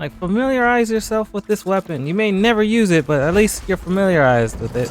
Like, familiarize yourself with this weapon. You may never use it, but at least you're familiarized with it.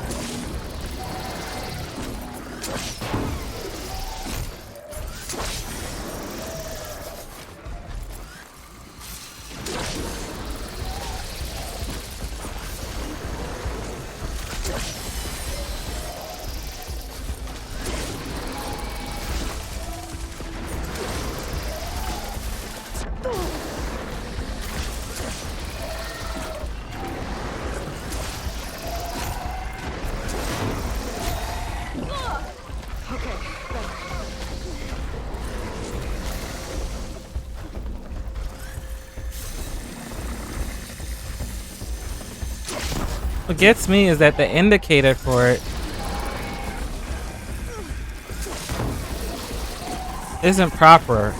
What gets me is that the indicator for it isn't proper.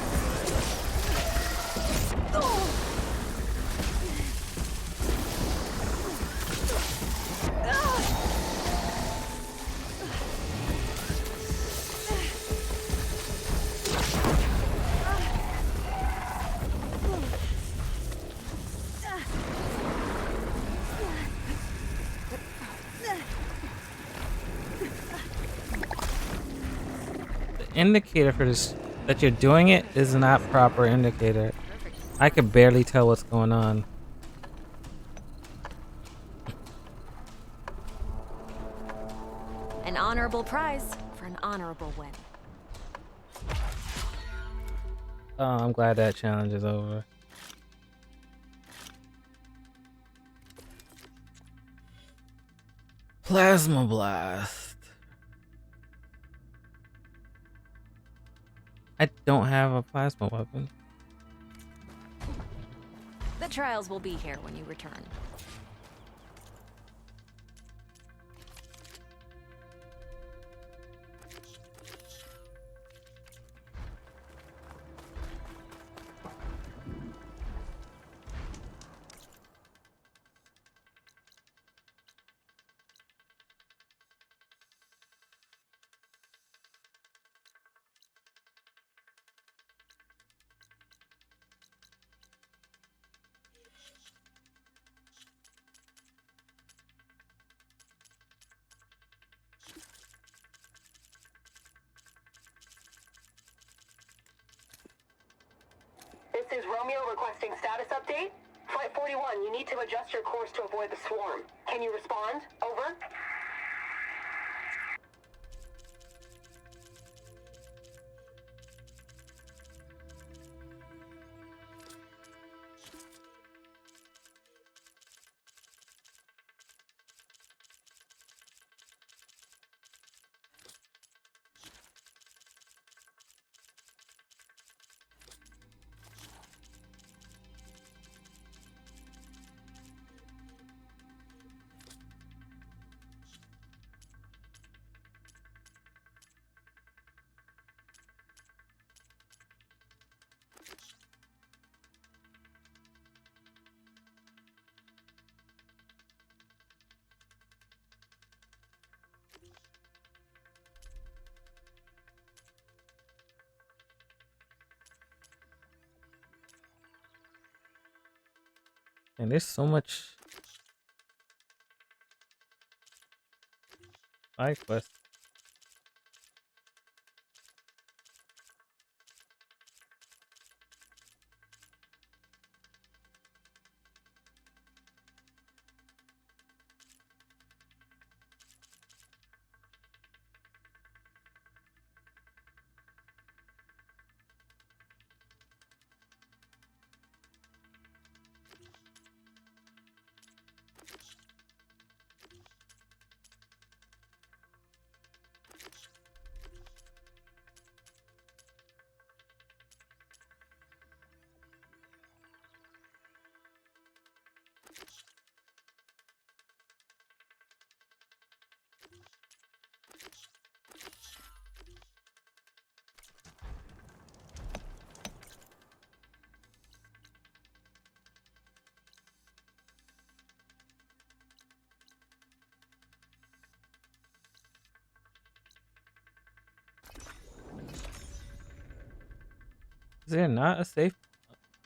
Indicator for this that you're doing it is not proper indicator. I could barely tell what's going on. An honorable prize for an honorable win. Oh, I'm glad that challenge is over. Plasma blast. I don't have a plasma weapon. The trials will be here when you return. This is Romeo requesting status update. Flight 41, you need to adjust your course to avoid the swarm. Can you respond? Over. And there's so much side quest. Is there not a safe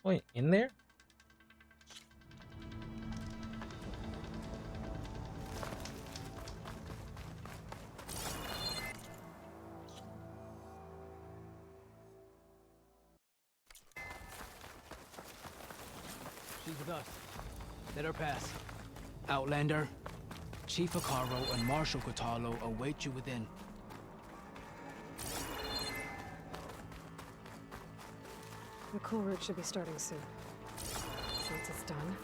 point in there? She's with us. Let her pass. Outlander, Chief Hikaru and Marshal Kotalo await you within. The cool route should be starting soon. Once it's done,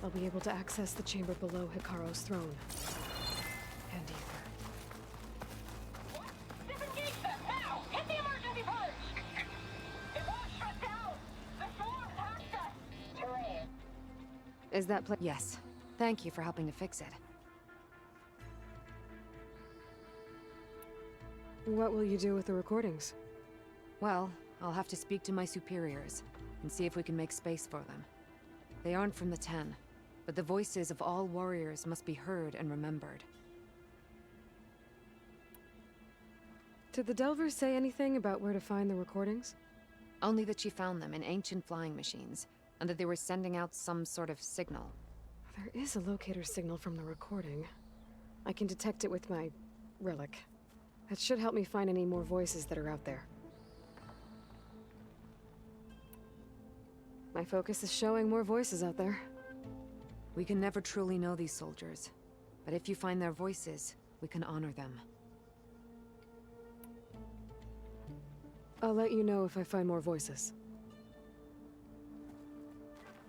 I'll be able to access the chamber below Hikaru's throne. And ether. Disengage them now! Hit the emergency purge! It won't shut down! The swarm passed us! Terrain. Is that Yes. Thank you for helping to fix it. What will you do with the recordings? Well, I'll have to speak to my superiors and see if we can make space for them. They aren't from the Ten, but the voices of all warriors must be heard and remembered. Did the Delvers say anything about where to find the recordings? Only that she found them in ancient flying machines, and that they were sending out some sort of signal. There is a locator signal from the recording. I can detect it with my relic. That should help me find any more voices that are out there. My focus is showing more voices out there. We can never truly know these soldiers, but if you find their voices, we can honor them. I'll let you know if I find more voices.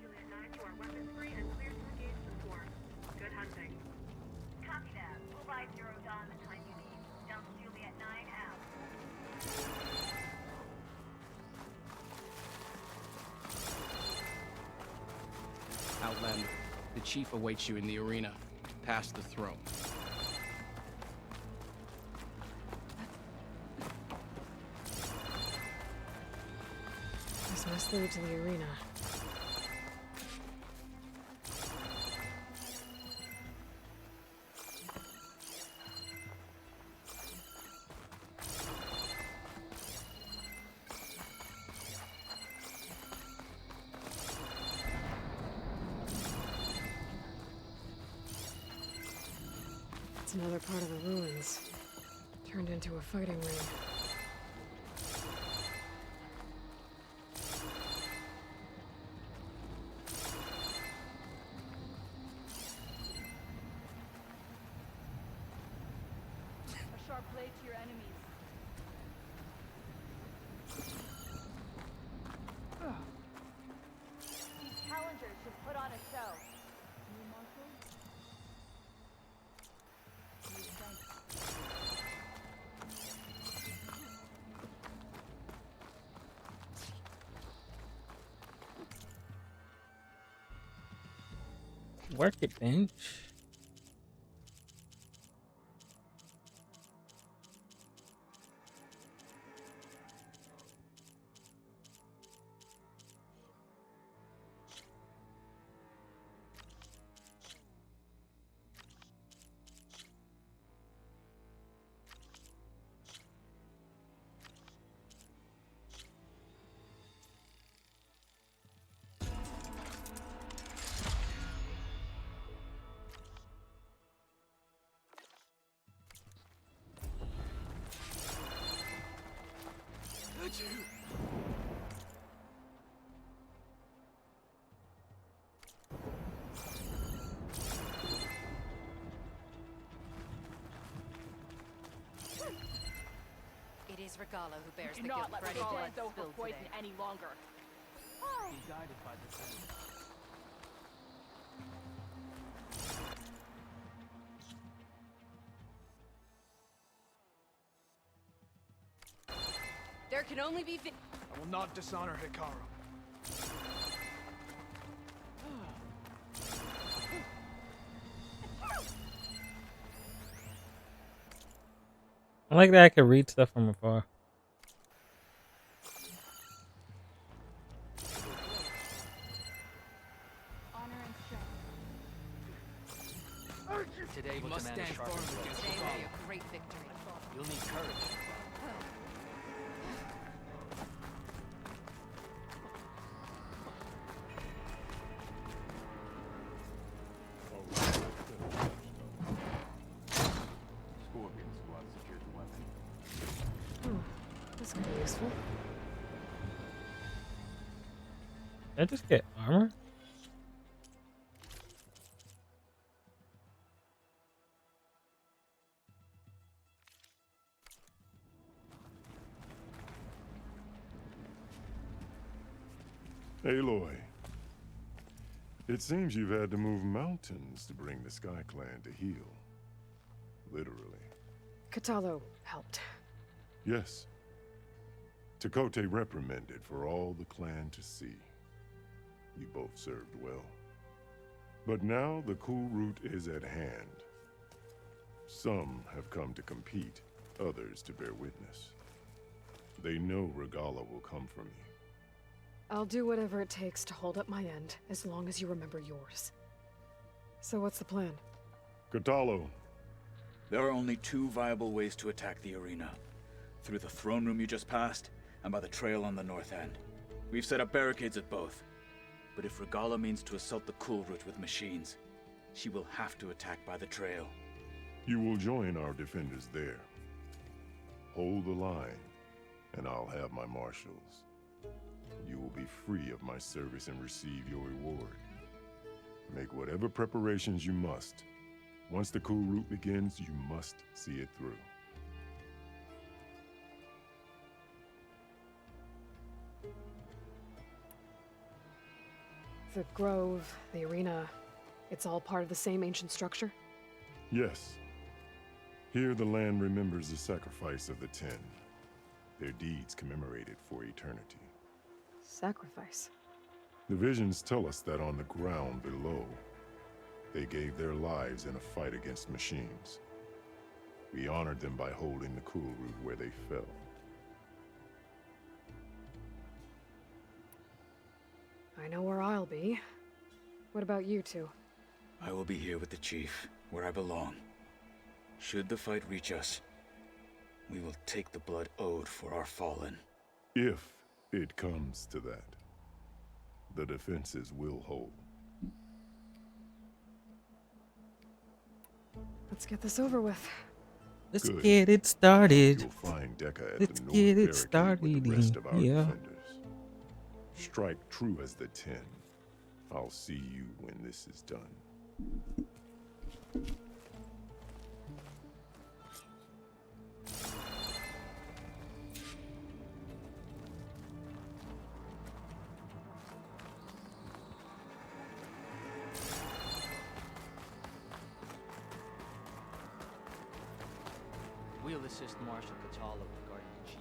Juliet 9, you are weapons free and clear to engage the swarm. Good hunting. Copy that. We'll ride Zero Dawn the time you need. Delta Juliet 9 out. Outlander, the Chief awaits you in the arena, past the throne. This must lead to the arena. It's another part of the ruins, turned into a fighting ring. A sharp blade to your enemies. These challengers should put on a show. New Marshal? Thanks. Work it, bench. It is Regala who bears Do the not guilt let for any Regala blood go for spilled poison today. any longer. Be guided by the Ten. There can only be I will not dishonor Hikaru. I like that I can read stuff from afar. Honor and strength. Today you must stand firm against Today will be Hikaru. a great victory. You'll need courage. Scorpion squad secured the weapon. This could be useful. Did I just get armor? Aloy, it seems you've had to move mountains to bring the Sky Clan to heel. Literally. Katalo helped. Yes. Tekote reprimanded for all the clan to see. You both served well. But now the cool route is at hand. Some have come to compete, others to bear witness. They know Regalla will come for me. I'll do whatever it takes to hold up my end, as long as you remember yours. So what's the plan? Katalo. There are only two viable ways to attack the arena. Through the throne room you just passed, and by the trail on the north end. We've set up barricades at both. But if Regalla means to assault the cool route with machines, she will have to attack by the trail. You will join our defenders there. Hold the line, and I'll have my marshals. You will be free of my service and receive your reward. Make whatever preparations you must. Once the cool route begins, you must see it through. The grove, the arena, it's all part of the same ancient structure? Yes. Here the land remembers the sacrifice of the Ten. Their deeds commemorated for eternity. Sacrifice? The visions tell us that on the ground below, they gave their lives in a fight against machines. We honored them by holding the cool route where they fell. I know where I'll be. What about you two? I will be here with the chief, where I belong. Should the fight reach us, we will take the blood owed for our fallen. If it comes to that, the defenses will hold. Let's get this over with. Let's Good. get it started. You'll find Deca at Let's the north get it barricade with started. the rest of our Yeah. defenders. Strike true as the Ten. I'll see you when this is done. We'll assist Marshal Katalo regarding the chief.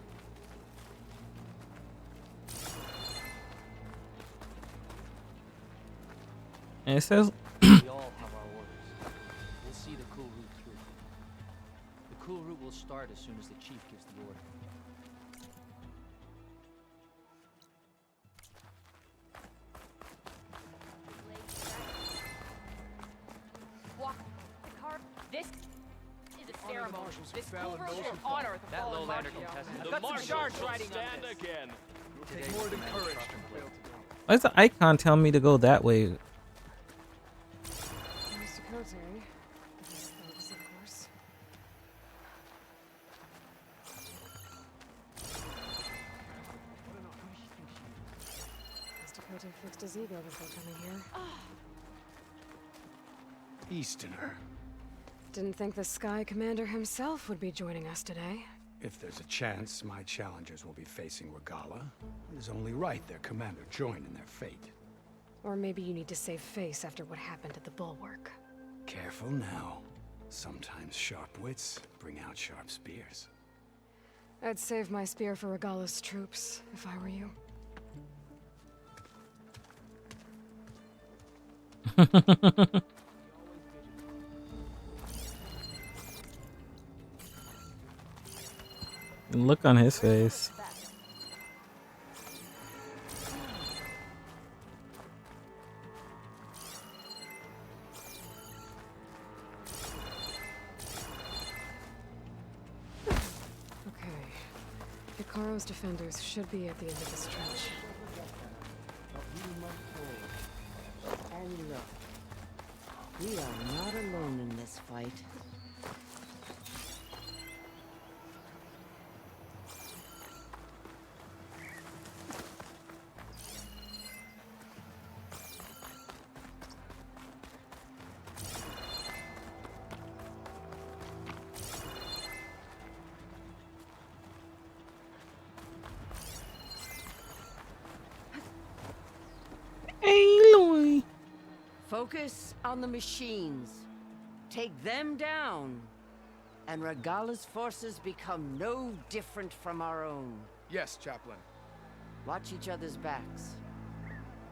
And it says We all have our orders. We'll see the cool route through. The cool route will start as soon as the chief gives the order. Walk the car. This is a ceremony. This cool road will honor the That fallen lowlander marshal. contestant. I've got some shards riding on this. again. Today more than courage to fail. why does the icon tell me to go that way? Mr. Kote. His thugs, of course. Mr. Kote fixed his ego before coming here. Easterner. Didn't think the Sky Commander himself would be joining us today. If there's a chance my challengers will be facing Regalla, it is only right their commander join in their fate. Or maybe you need to save face after what happened at the Bulwark. Careful now. Sometimes sharp wits bring out sharp spears. I'd save my spear for Regalla's troops, if I were you. The look on his face. Okay. Hikaru's defenders should be at the end of this trench. And look, we are not alone in this fight. Focus on the machines. Take them down, and Regalla's forces become no different from our own. Yes, Chaplain. Watch each other's backs.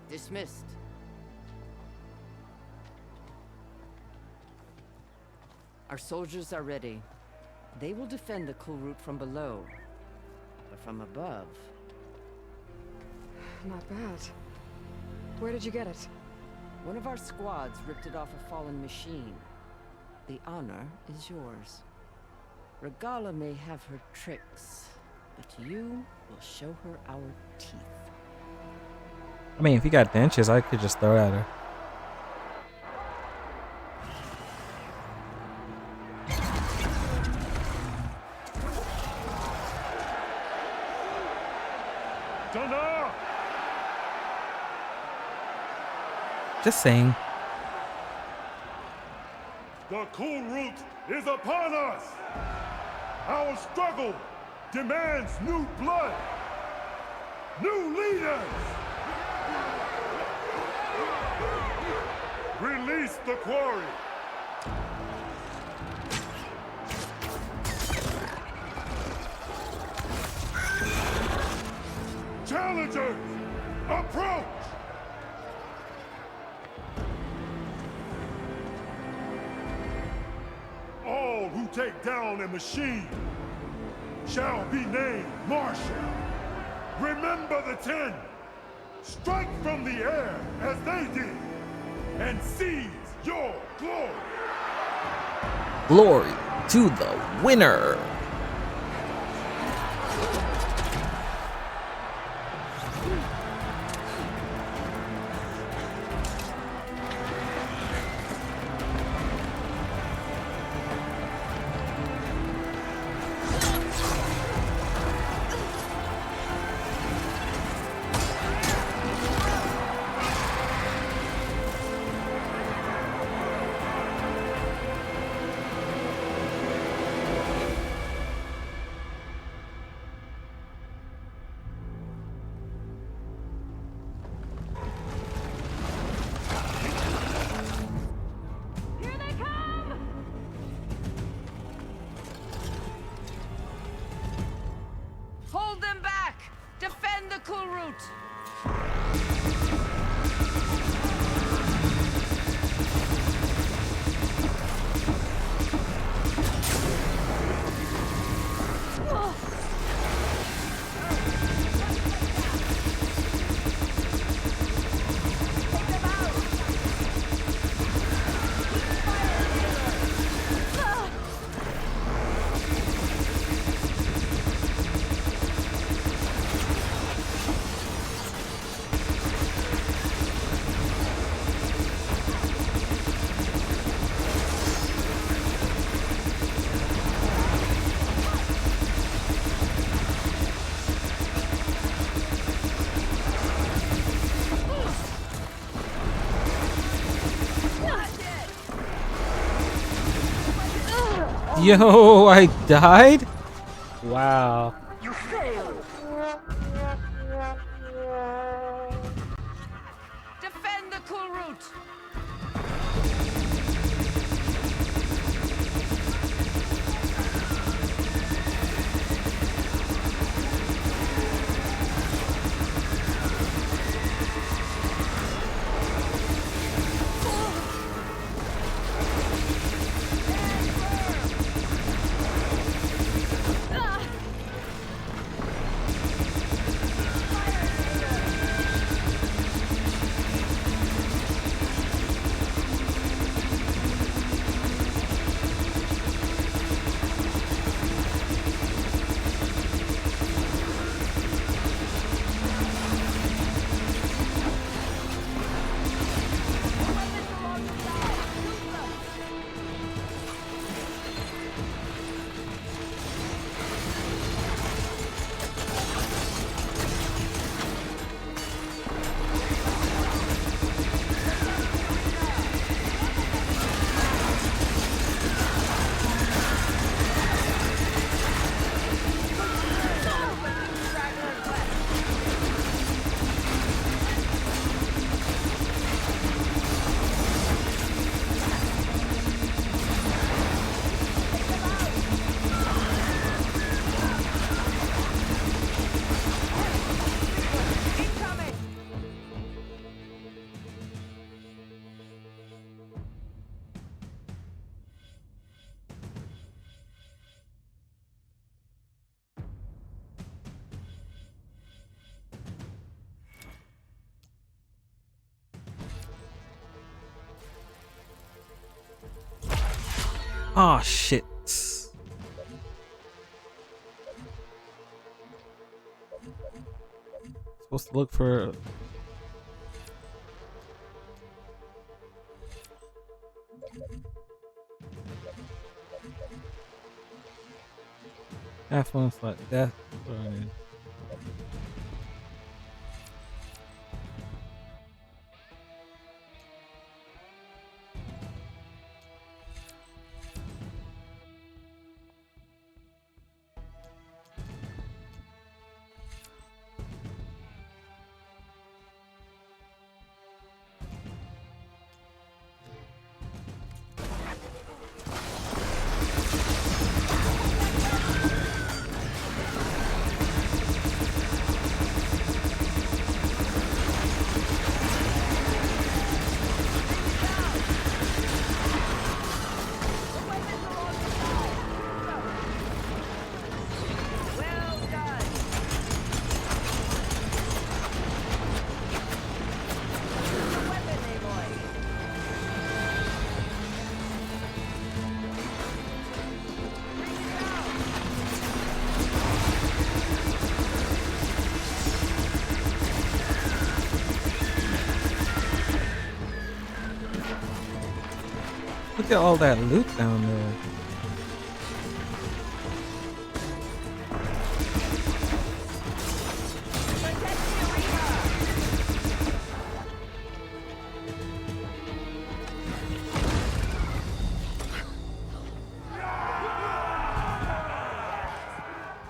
Dismissed. Our soldiers are ready. They will defend the cool route from below. But from above... Not bad. Where did you get it? One of our squads ripped it off a fallen machine. The honor is yours. Regalla may have her tricks, but you will show her our teeth. I mean, if you got dentures, I could just throw it at her. Dunno! Just saying. The cool route is upon us! Our struggle demands new blood! New leaders! Release the quarry! Challengers, approach! All who take down a machine shall be named Marshal. Remember the 10. Strike from the air as they did, and seize your glory. Glory to the winner. Hold them back! Defend the cool route! Yo, I died? Wow. You failed! Defend the cool route! Oh shit. Supposed to look for affluence like death. Look at all that loot down there.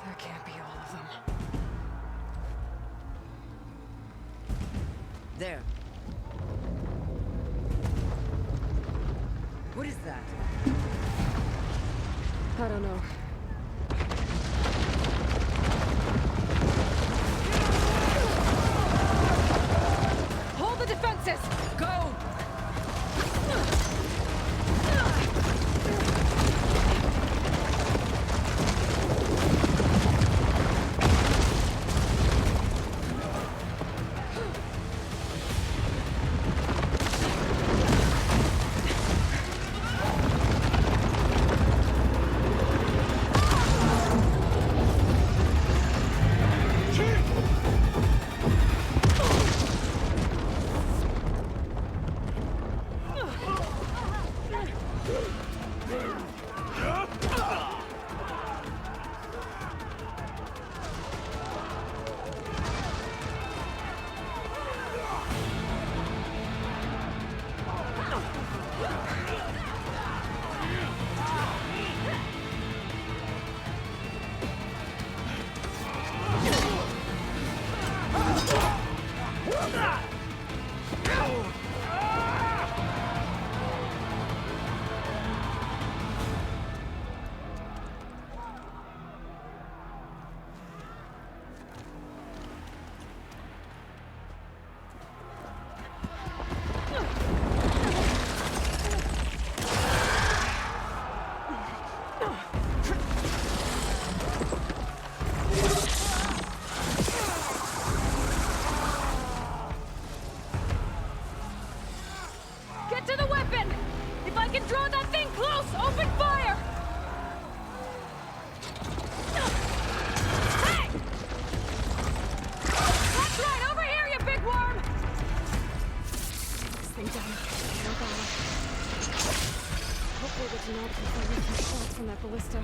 There can't be all of them. There. What is that? I don't know. Hold the defenses! Go! Get to the weapon! If I can draw that thing close, open fire! Hey! That's right, over here, you big worm! This thing down. No bother. Hopefully the genetic can find some shots from that ballista.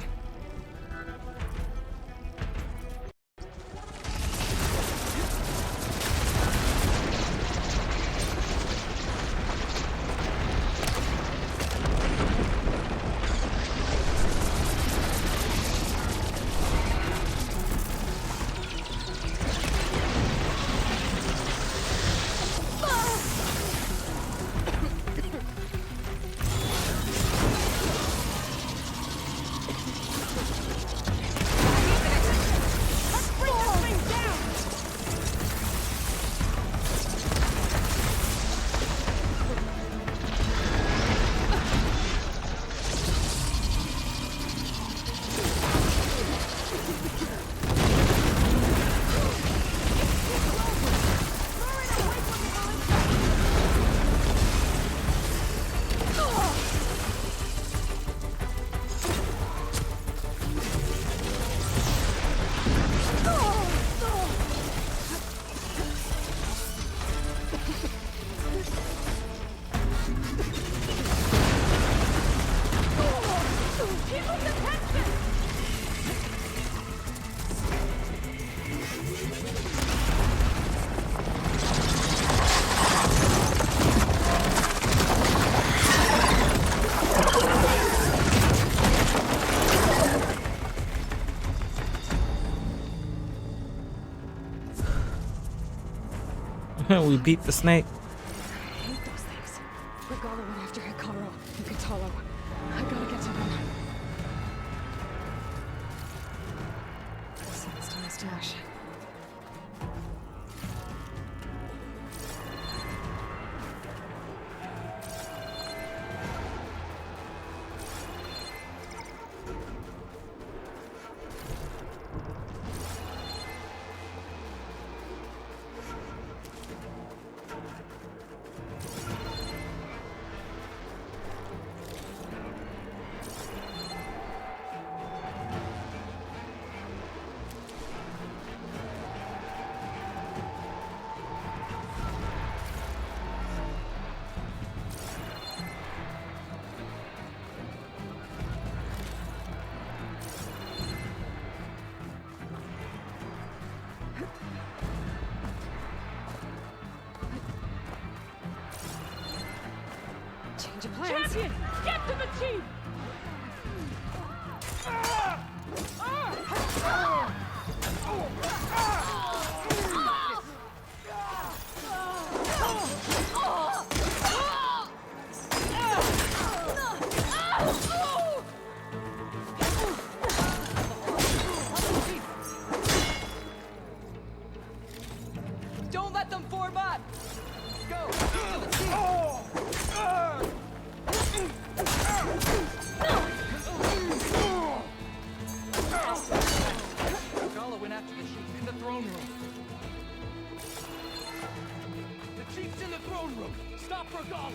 we beat the snake. I hate those things. Regala went after Hikaru and Katalo. I gotta get to them. This leads to my stash. Change of plans. Champion, get to the chief! Don't let them form up! Go! Regala went after the chief in the throne room. The chief's in the throne room! Stop Regala!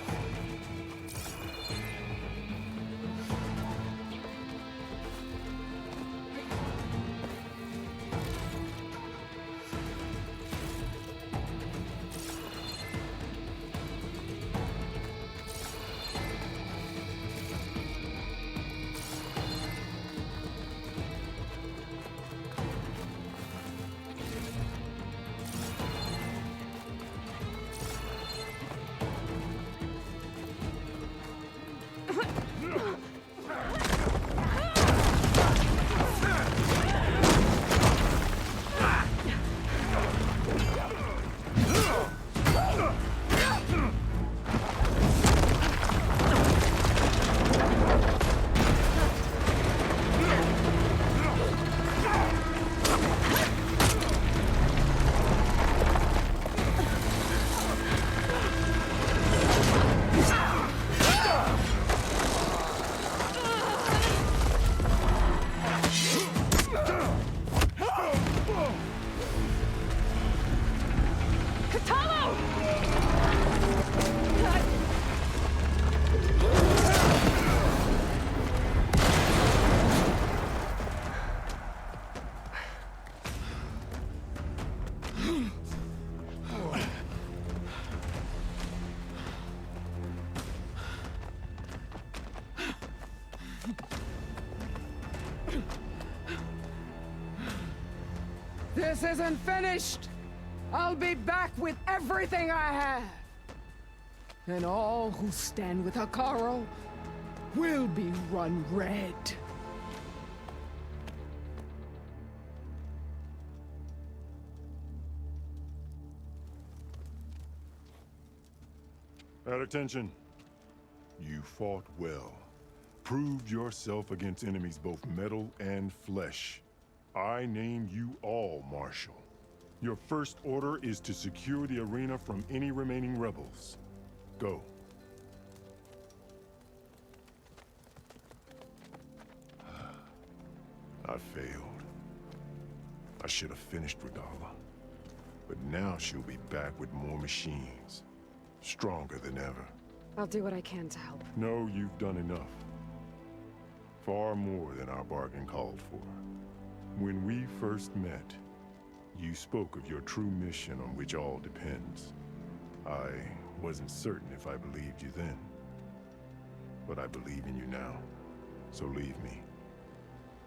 This isn't finished! I'll be back with everything I have! And all who stand with Hikaru will be run red. At attention. You fought well. Proved yourself against enemies both metal and flesh. I name you all Marshal. Your first order is to secure the arena from any remaining rebels. Go. I failed. I should have finished Regala. But now she'll be back with more machines. Stronger than ever. I'll do what I can to help. No, you've done enough. Far more than our bargain called for. When we first met, you spoke of your true mission on which all depends. I wasn't certain if I believed you then. But I believe in you now. So leave me.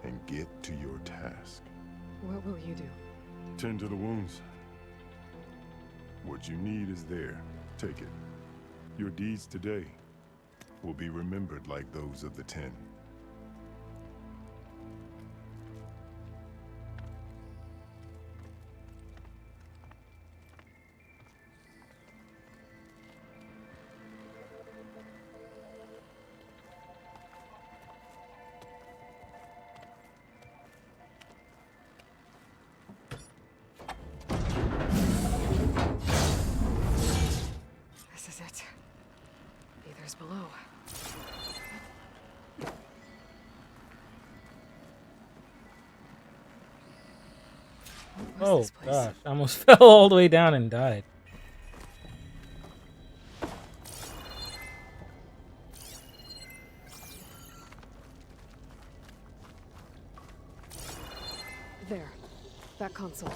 And get to your task. What will you do? Tend to the wounds. What you need is there. Take it. Your deeds today will be remembered like those of the 10. is it? Ether's below. What was Oh this place? gosh, I almost fell all the way down and died. There. That console.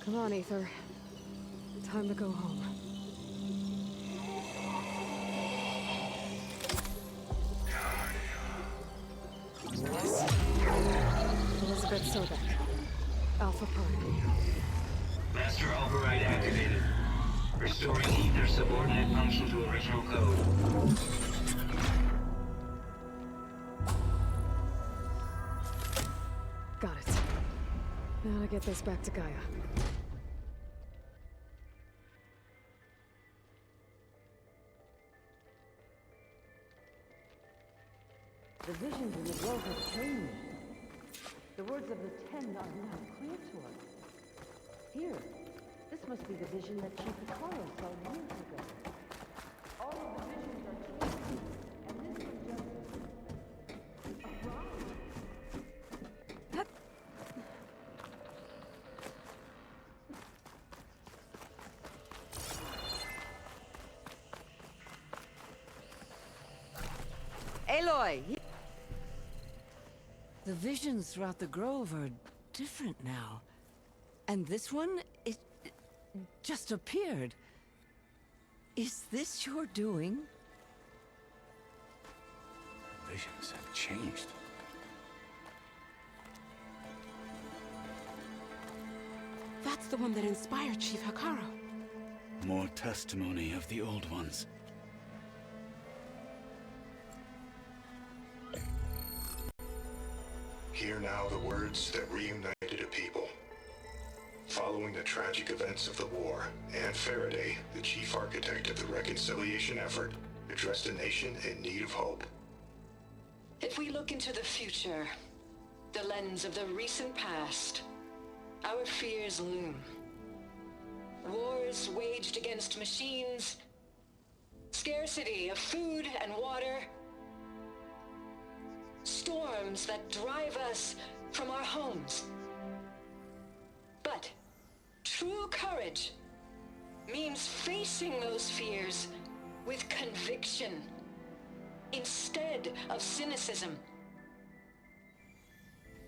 Come on, Ether. Time to go home. Elizabeth Sobek. Alpha Prime. Master override activated. Restoring Ether subordinate function to original code. Got it. Now to get this back to Gaia. The visions in the grove have changed. The words of the Ten are now clear to us. Here, this must be the vision that Chief Hikaru saw years ago. All of the visions are changing, and this is just a ride. Aloy! The visions throughout the grove are different now. And this one, it just appeared. Is this your doing? Visions have changed. That's the one that inspired Chief Hikaru. More testimony of the old ones. Hear now the words that reunited a people. Following the tragic events of the war, Anne Faraday, the chief architect of the reconciliation effort, addressed a nation in need of hope. If we look into the future, the lens of the recent past, our fears loom. Wars waged against machines, scarcity of food and water, storms that drive us from our homes. But true courage means facing those fears with conviction instead of cynicism.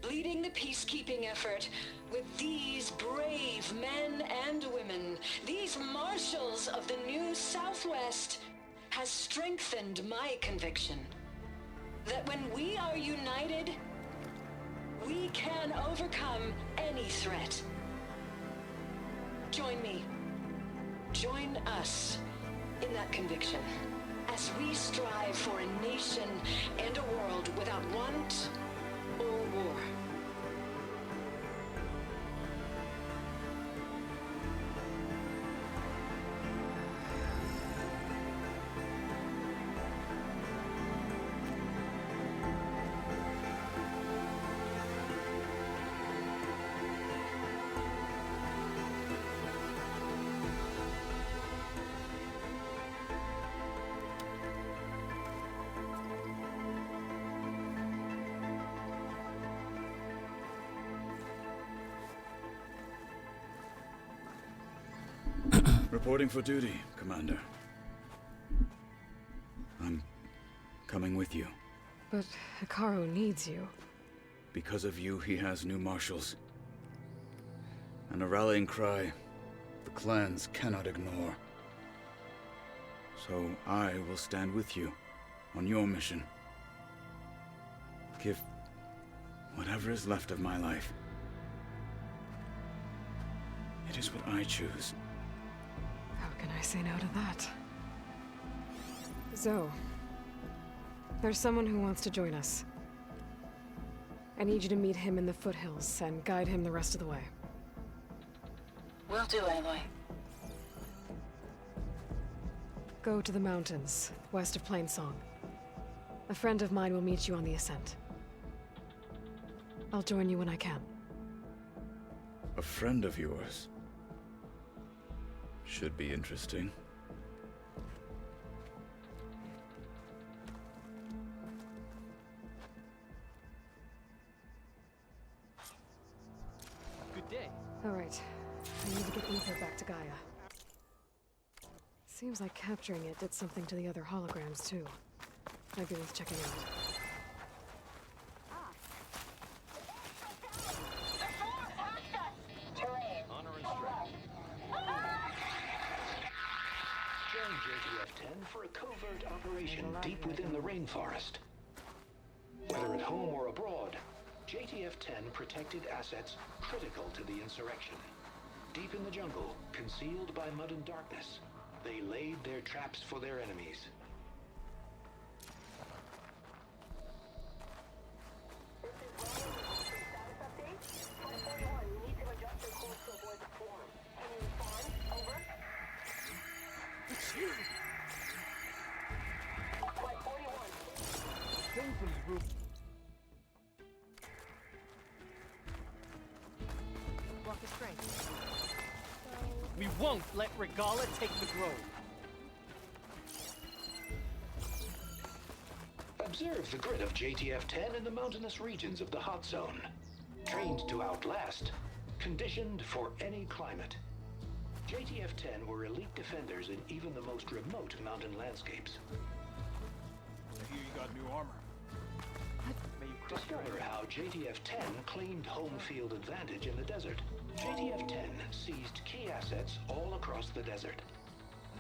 Leading the peacekeeping effort with these brave men and women, these marshals of the new Southwest, has strengthened my conviction that when we are united, we can overcome any threat. Join me. Join us in that conviction as we strive for a nation and a world without want or war. Reporting for duty, Commander. I'm coming with you. But Hikaru needs you. Because of you, he has new marshals. And a rallying cry the clans cannot ignore. So I will stand with you on your mission. Give whatever is left of my life. It is what I choose. How can I say no to that? Zoe, there's someone who wants to join us. I need you to meet him in the foothills and guide him the rest of the way. Will do, Aloy. Go to the mountains, west of Plainsong. A friend of mine will meet you on the ascent. I'll join you when I can. A friend of yours? Should be interesting. Good day. All right. I need to get Ether back to Gaia. Seems like capturing it did something to the other holograms, too. Might be worth checking out. Honor and strength. Join JTF-10 for a covert operation deep within the rainforest. Whether at home or abroad, JTF-10 protected assets critical to the insurrection. Deep in the jungle, concealed by mud and darkness, they laid their traps for their enemies. Walk is straight. We won't let Regalla take the grove. Observe the grit of JTF-10 in the mountainous regions of the hot zone. Trained to outlast, conditioned for any climate. JTF-10 were elite defenders in even the most remote mountain landscapes. I hear you got new armor. Discover how JTF-10 claimed home field advantage in the desert. JTF-10 seized key assets all across the desert.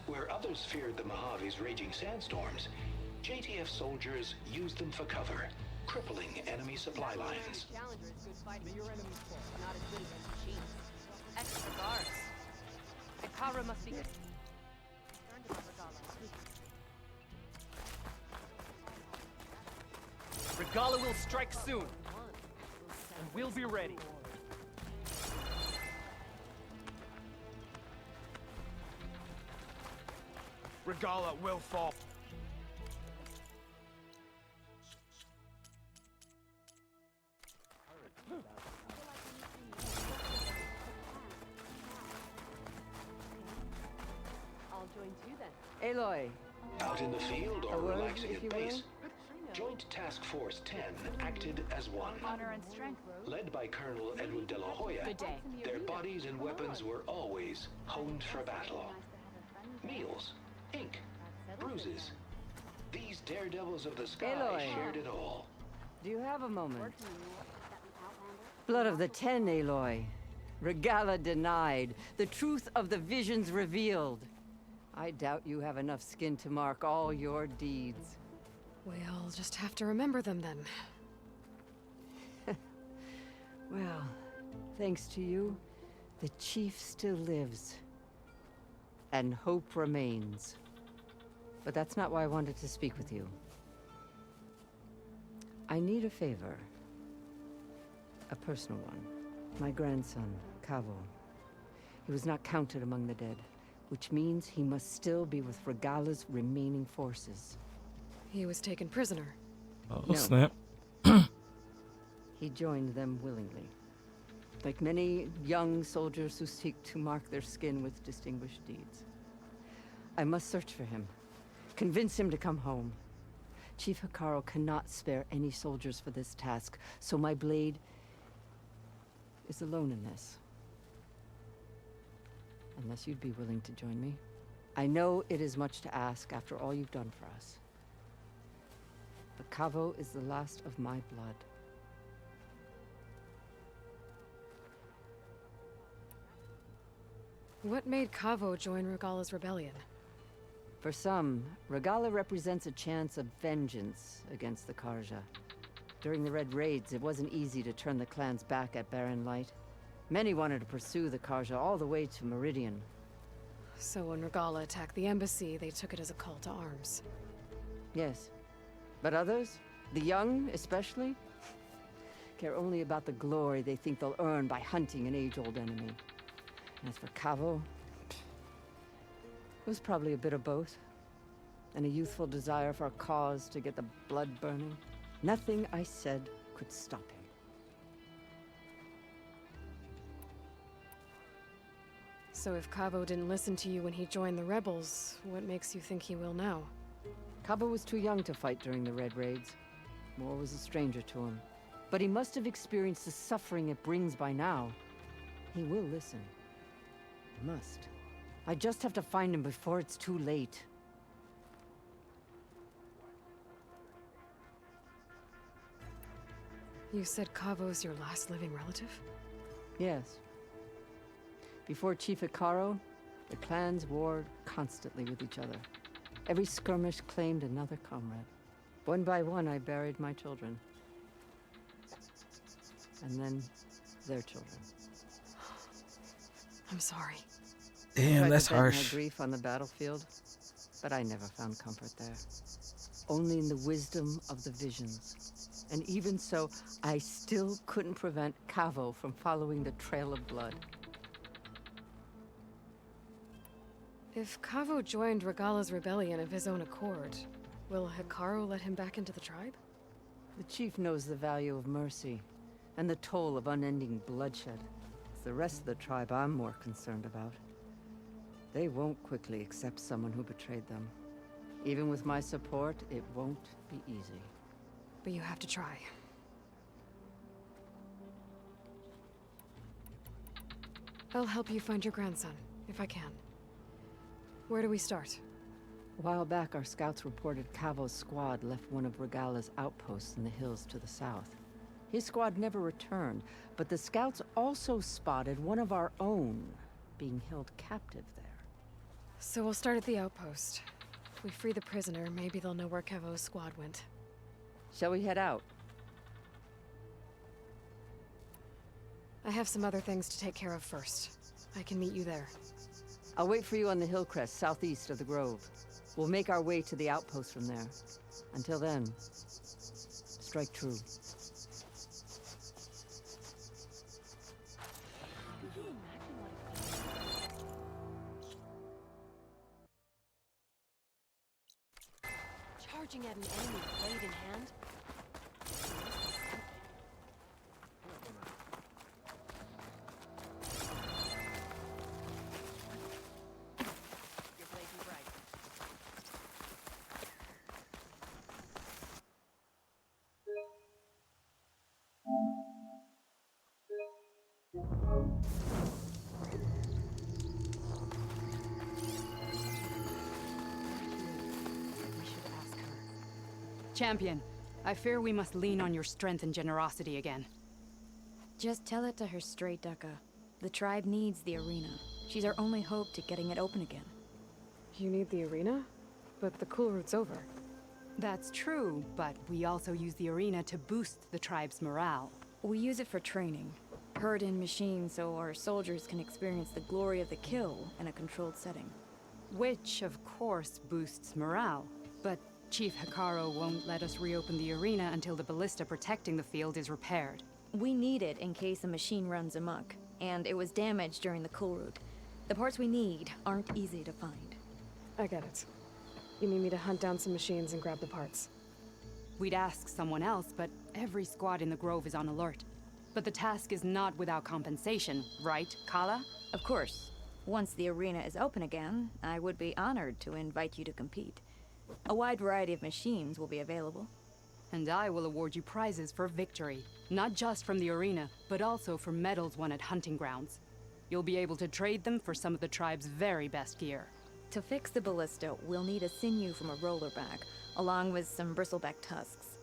Where others feared the Mojave's raging sandstorms, JTF soldiers used them for cover, crippling enemy supply lines. Challenger is good fighting. Your enemy's fault. Not as good as the chief. Extra guards. Ikara must be good. Learned about Regalla. Regalla will strike soon. And we'll be ready. Regalla will fall. I'll join too then. Aloy. Out in the field A or word, relaxing if at you base, will? Joint Task Force 10 acted as one. Honor and strength. Led by Colonel Edward de la Hoya, Good day. their bodies and weapons were always honed for battle. Meals, ink, bruises. These daredevils of the sky Aloy. shared it all. Do you have a moment? Blood of the Ten, Aloy. Regalla denied. The truth of the visions revealed. I doubt you have enough skin to mark all your deeds. We'll just have to remember them then. Well, thanks to you, the Chief still lives. And hope remains. But that's not why I wanted to speak with you. I need a favor. A personal one. My grandson, Cavo. He was not counted among the dead, which means he must still be with Regalla's remaining forces. He was taken prisoner. Oh, No. snap. He joined them willingly. Like many young soldiers who seek to mark their skin with distinguished deeds. I must search for him. Convince him to come home. Chief Hikaru cannot spare any soldiers for this task, so my blade is alone in this. Unless you'd be willing to join me. I know it is much to ask after all you've done for us. But Cavo is the last of my blood. What made Cavo join Regalla's rebellion? For some, Regalla represents a chance of vengeance against the Karja. During the Red Raids, it wasn't easy to turn the clans back at Barren Light. Many wanted to pursue the Karja all the way to Meridian. So when Regalla attacked the embassy, they took it as a call to arms. Yes. But others, the young especially, care only about the glory they think they'll earn by hunting an age-old enemy. As for Cavo, it was probably a bit of both. And a youthful desire for a cause to get the blood burning. Nothing I said could stop him. So if Cabo didn't listen to you when he joined the rebels, what makes you think he will now? Cabo was too young to fight during the Red Raids. War was a stranger to him. But he must have experienced the suffering it brings by now. He will listen. He must. I just have to find him before it's too late. You said Cavo's your last living relative? Yes. Before Chief Hikaru, the clans warred constantly with each other. Every skirmish claimed another comrade. One by one, I buried my children. And then their children. I'm sorry. Damn, that's I tried to vent harsh. my grief on the battlefield, but I never found comfort there. Only in the wisdom of the visions. And even so, I still couldn't prevent Cavo from following the trail of blood. If Cavo joined Regalla's rebellion of his own accord, will Hikaru let him back into the tribe? The chief knows the value of mercy, and the toll of unending bloodshed. It's the rest of the tribe I'm more concerned about. They won't quickly accept someone who betrayed them. Even with my support, it won't be easy. But you have to try. I'll help you find your grandson, if I can. Where do we start? A while back, our scouts reported Cavo's squad left one of Regalla's outposts in the hills to the south. His squad never returned, but the scouts also spotted one of our own being held captive there. So we'll start at the outpost. If we free the prisoner, maybe they'll know where Cavo's squad went. Shall we head out? I have some other things to take care of first. I can meet you there. I'll wait for you on the hill crest southeast of the grove. We'll make our way to the outpost from there. Until then, strike true. Charging at an enemy, blade in hand? Your blade be bright. Champion, I fear we must lean on your strength and generosity again. Just tell it to her straight, Ducka. The tribe needs the arena. She's our only hope to getting it open again. You need the arena? But the cool route's over. That's true, but we also use the arena to boost the tribe's morale. We use it for training. Herd in machines so our soldiers can experience the glory of the kill in a controlled setting. Which, of course, boosts morale. But Chief Hikaru won't let us reopen the arena until the ballista protecting the field is repaired. We need it in case a machine runs amok, and it was damaged during the cool route. The parts we need aren't easy to find. I get it. You need me to hunt down some machines and grab the parts. We'd ask someone else, but every squad in the Grove is on alert. But the task is not without compensation, right, Kala? Of course. Once the arena is open again, I would be honored to invite you to compete. A wide variety of machines will be available. And I will award you prizes for victory. Not just from the arena, but also for medals won at hunting grounds. You'll be able to trade them for some of the tribe's very best gear. To fix the ballista, we'll need a sinew from a rollerback, along with some bristleback tusks.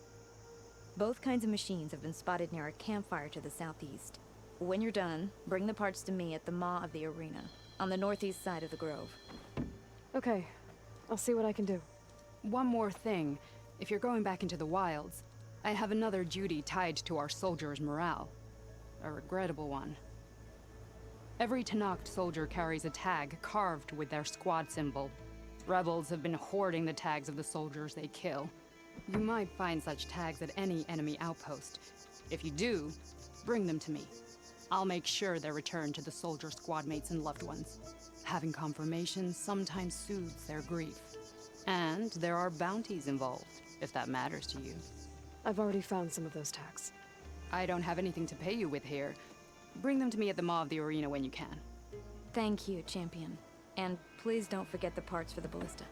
Both kinds of machines have been spotted near a campfire to the southeast. When you're done, bring the parts to me at the maw of the arena, on the northeast side of the grove. Okay. I'll see what I can do. One more thing. If you're going back into the wilds, I have another duty tied to our soldiers' morale. A regrettable one. Every Tenakth soldier carries a tag carved with their squad symbol. Rebels have been hoarding the tags of the soldiers they kill. You might find such tags at any enemy outpost. If you do, bring them to me. I'll make sure they're returned to the soldier squad mates and loved ones. Having confirmation sometimes soothes their grief. And there are bounties involved, if that matters to you. I've already found some of those tags. I don't have anything to pay you with here. Bring them to me at the maw of the arena when you can. Thank you, champion. And please don't forget the parts for the ballista.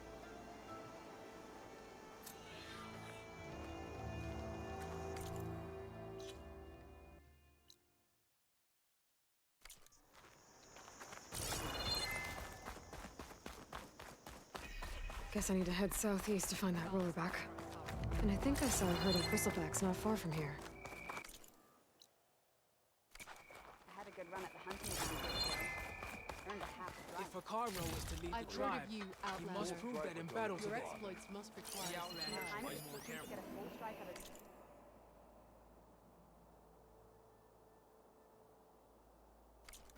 Guess I need to head southeast to find that rollerback. And I think I saw a herd of bristlebacks not far from here. I had a good run at the hunting ground before. Earned a half strike. If Hikaru is to lead I've the heard tribe, of you, he Outlander. must prove that in battle Your today. exploits must require The Outlander time plays more to careful. get a full strike out of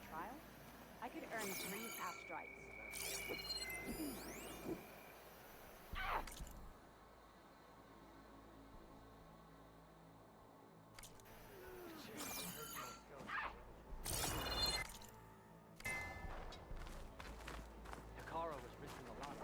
trial. I could earn 3 half strikes. Hikaru was risking a lot.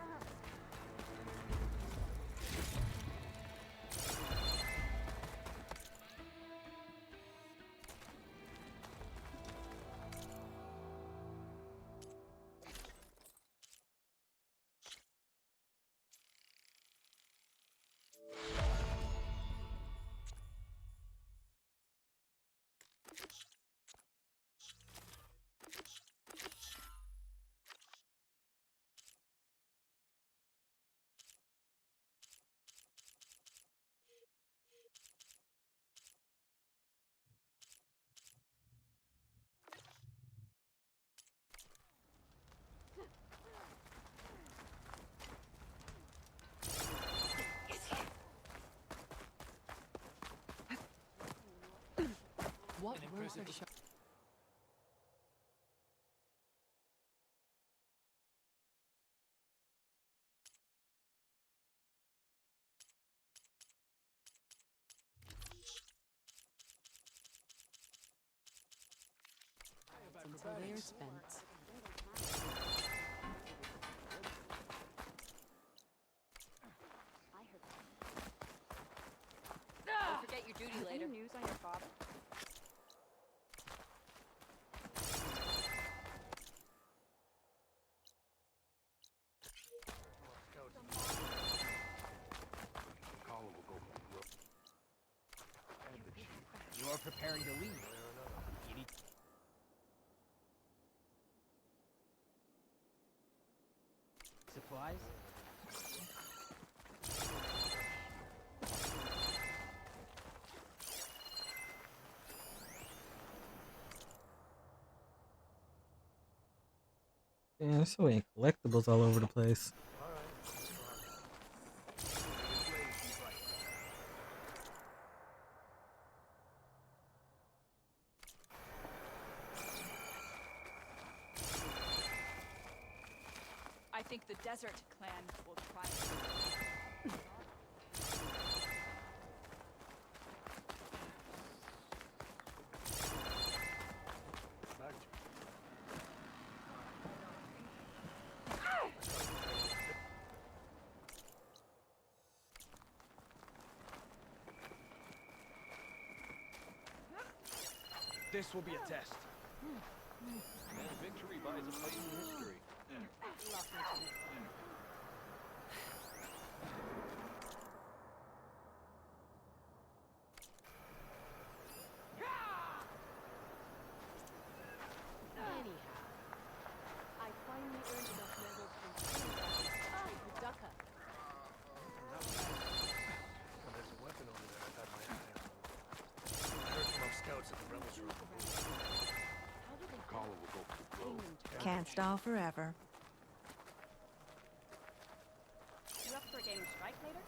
What An worth impressive a shot? Until they are spent. Don't forget your duty later. Any news on your father? You are preparing to leave. You need supplies? Damn, there's so many collectibles all over the place. I think the Desert Clan will try. This will be a test. And victory buys a place in history. Anyhow, I finally earned enough medals from the Ducka. There's a weapon over there I've had my eye on. I heard from our scouts at the Rebels Room. Carla will go for the grove. Can't stall forever. You up for a game of strike later?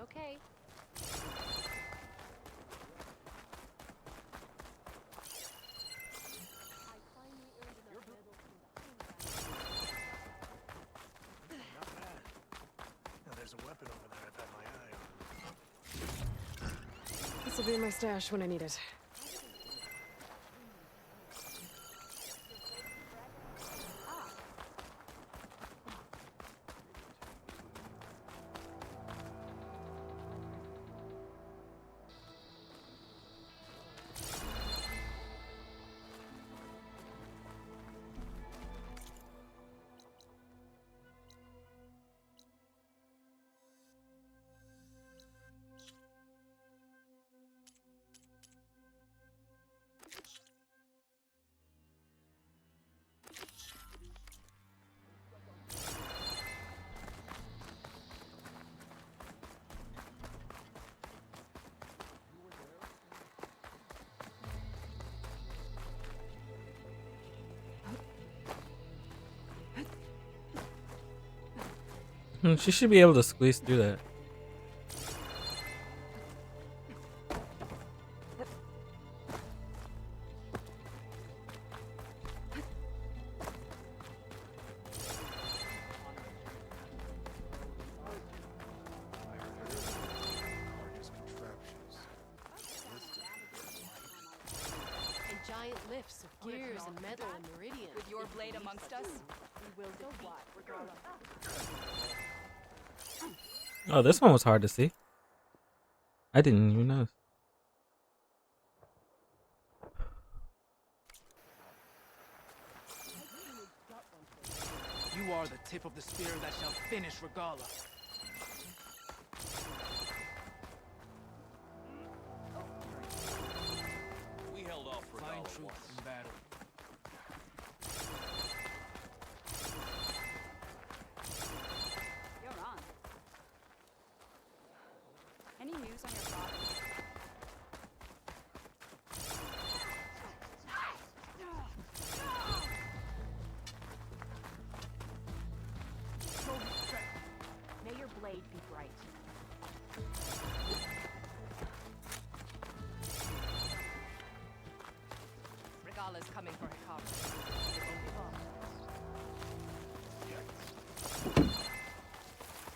Okay. I finally earned enough medals from the Not bad. Now there's a weapon over there I've had my eye on. This This'll be my stash when I need it. She should be able to squeeze through that. And giant lifts of gears and metal and meridian. With your blade amongst us, we will defeat Regala. Oh, this one was hard to see. I didn't even notice. You are the tip of the spear that shall finish Regala. We held off for Find truth in battle. You're on. Any news on your father? May your blade be bright. Regala's coming for Hikaru.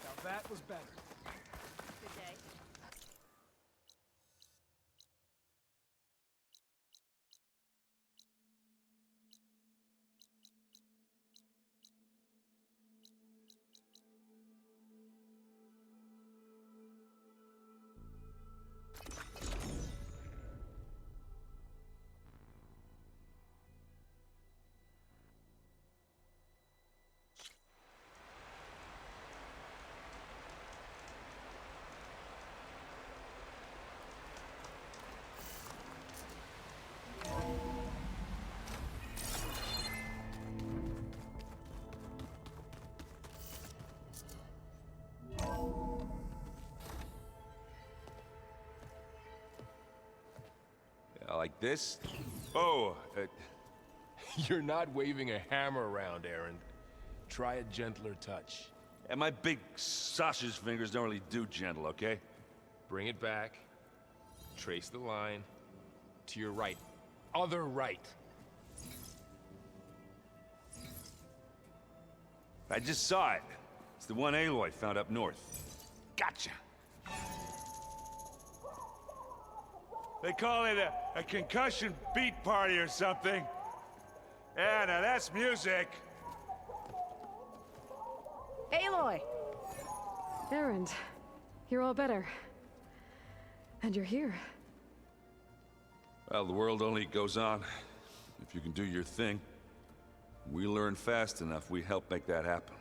Now that was better. Good day. Like this? Oh, you're not waving a hammer around, Aaron. Try a gentler touch. And my big sausage fingers don't really do gentle, okay? Bring it back. Trace the line. To your right. Other right. I just saw it. It's the one Aloy found up north. Gotcha. They call it a concussion beat party or something. Yeah, now that's music. Aloy! Erend, you're all better. And you're here. Well, the world only goes on if you can do your thing. We learn fast enough, we help make that happen.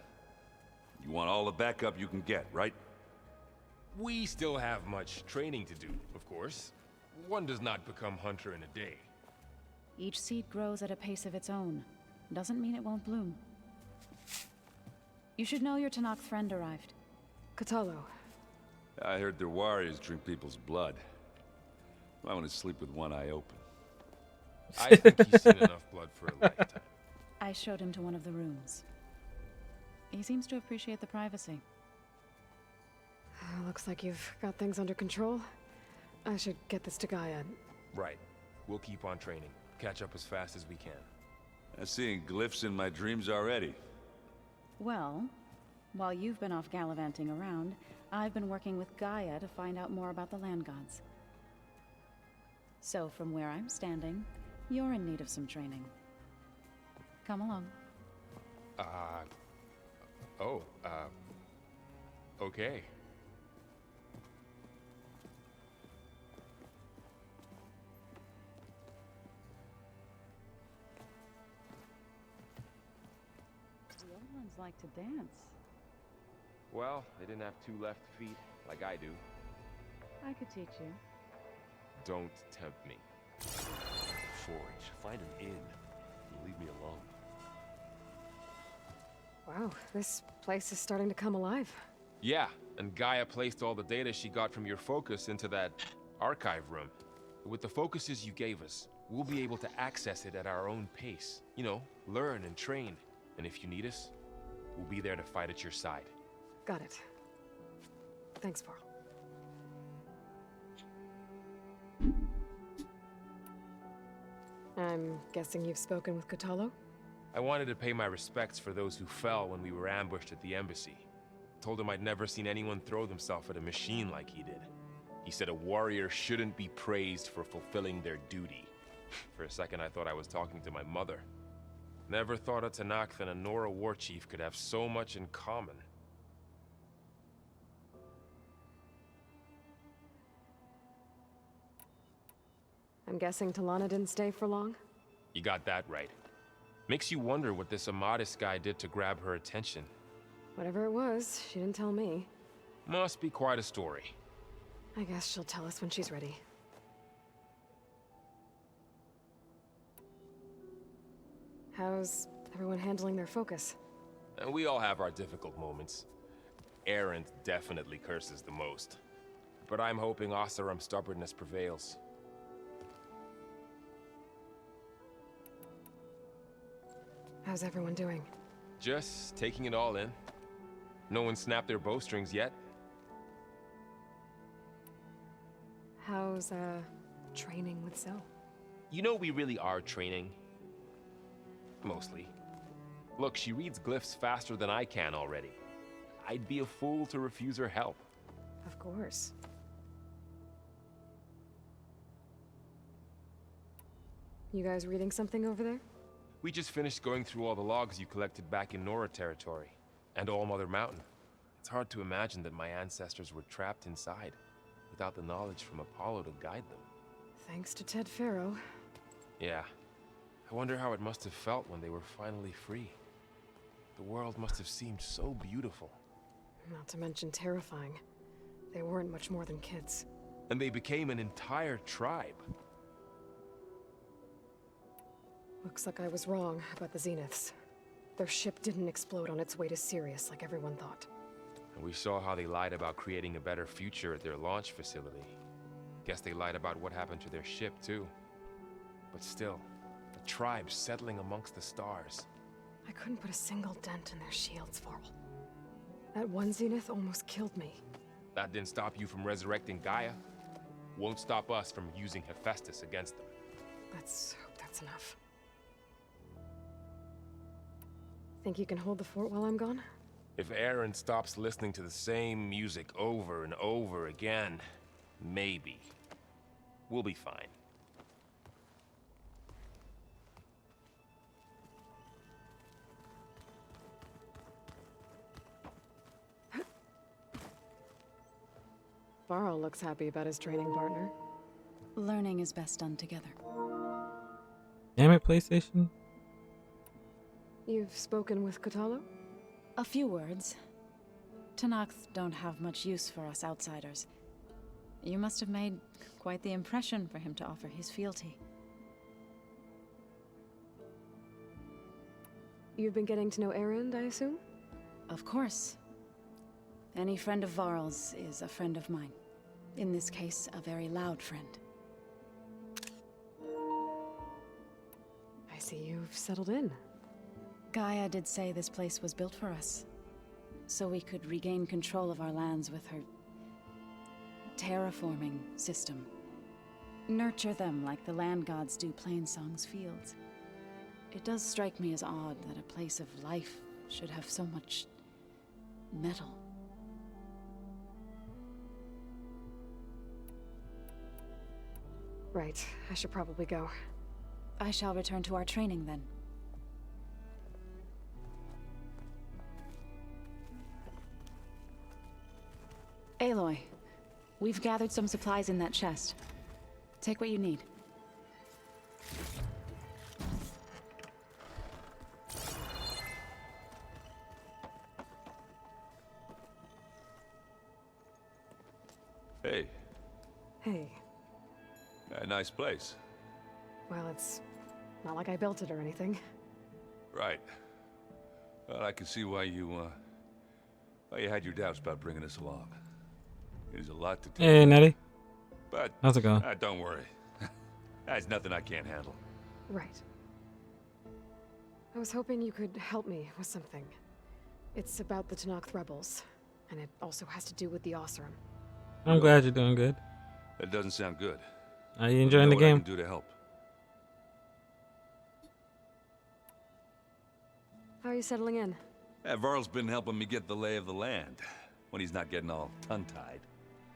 You want all the backup you can get, right? We still have much training to do, of course. One does not become hunter in a day. Each seed grows at a pace of its own. Doesn't mean it won't bloom. You should know your Tanakh friend arrived. Katalo. I heard their warriors drink people's blood. I want to sleep with one eye open. I think he's seen enough blood for a lifetime. I showed him to one of the rooms. He seems to appreciate the privacy. Looks like you've got things under control. I should get this to Gaia. Right. We'll keep on training. Catch up as fast as we can. I'm seeing glyphs in my dreams already. Well, while you've been off gallivanting around, I've been working with Gaia to find out more about the land gods. So from where I'm standing, you're in need of some training. Come along. Okay. The old ones like to dance. Well, they didn't have two left feet, like I do. I could teach you. Don't tempt me. Forge, find an inn. And leave me alone. Wow, this place is starting to come alive. Yeah, and Gaia placed all the data she got from your focus into that archive room. With the focuses you gave us, we'll be able to access it at our own pace. You know, learn and train. And if you need us, we'll be there to fight at your side. Got it. Thanks, Varl. I'm guessing you've spoken with Kotallo? I wanted to pay my respects for those who fell when we were ambushed at the embassy. Told him I'd never seen anyone throw themselves at a machine like he did. He said a warrior shouldn't be praised for fulfilling their duty. For a second I thought I was talking to my mother. Never thought a Tanakh and a Nora war chief could have so much in common. I'm guessing Talana didn't stay for long? You got that right. Makes you wonder what this Amadis guy did to grab her attention. Whatever it was, she didn't tell me. Must be quite a story. I guess she'll tell us when she's ready. How's everyone handling their focus? And we all have our difficult moments. Erend definitely curses the most. But I'm hoping Oseram's stubbornness prevails. How's everyone doing? Just taking it all in. No one snapped their bowstrings yet. How's, training with Zoe? You know we really are training. Mostly. Look, she reads glyphs faster than I can already. I'd be a fool to refuse her help. Of course. You guys reading something over there? We just finished going through all the logs you collected back in Nora territory, and All Mother Mountain. It's hard to imagine that my ancestors were trapped inside, without the knowledge from Apollo to guide them. Thanks to Ted Faro. Yeah. I wonder how it must have felt when they were finally free. The world must have seemed so beautiful. Not to mention terrifying. They weren't much more than kids. And they became an entire tribe. Looks like I was wrong about the Zeniths. Their ship didn't explode on its way to Sirius like everyone thought. And we saw how they lied about creating a better future at their launch facility. Guess they lied about what happened to their ship, too. But still, a tribe settling amongst the stars. I couldn't put a single dent in their shields, Varl. That one Zenith almost killed me. That didn't stop you from resurrecting Gaia. Won't stop us from using Hephaestus against them. Let's hope that's enough. Think you can hold the fort while I'm gone? If Erend stops listening to the same music over and over again, maybe. We'll be fine. Varl looks happy about his training partner. Learning is best done together. Damn it, PlayStation. You've spoken with Kotallo? A few words. Tanakhs don't have much use for us outsiders. You must have made quite the impression for him to offer his fealty. You've been getting to know Erend, I assume? Of course. Any friend of Varl's is a friend of mine. In this case, a very loud friend. I see you've settled in. Gaia did say this place was built for us, so we could regain control of our lands with her terraforming system. Nurture them like the land gods do Plainsong's fields. It does strike me as odd that a place of life should have so much metal. Right, I should probably go. I shall return to our training then. Aloy, we've gathered some supplies in that chest. Take what you need. Hey, Hey, a nice place. well, it's not like I built it or anything. Right. Well, I can see why you had your doubts about bringing us along. It is a lot to take. Hey, Nettie. But how's it going? Don't worry. That's nothing I can't handle. Right. I was hoping you could help me with something. It's about the Tenakth rebels, and it also has to do with the Oseram. I'm glad you're doing good. That doesn't sound good. Are you enjoying the What I game? can do to help. How are you settling in? Varl's been helping me get the lay of the land when he's not getting all tongue-tied.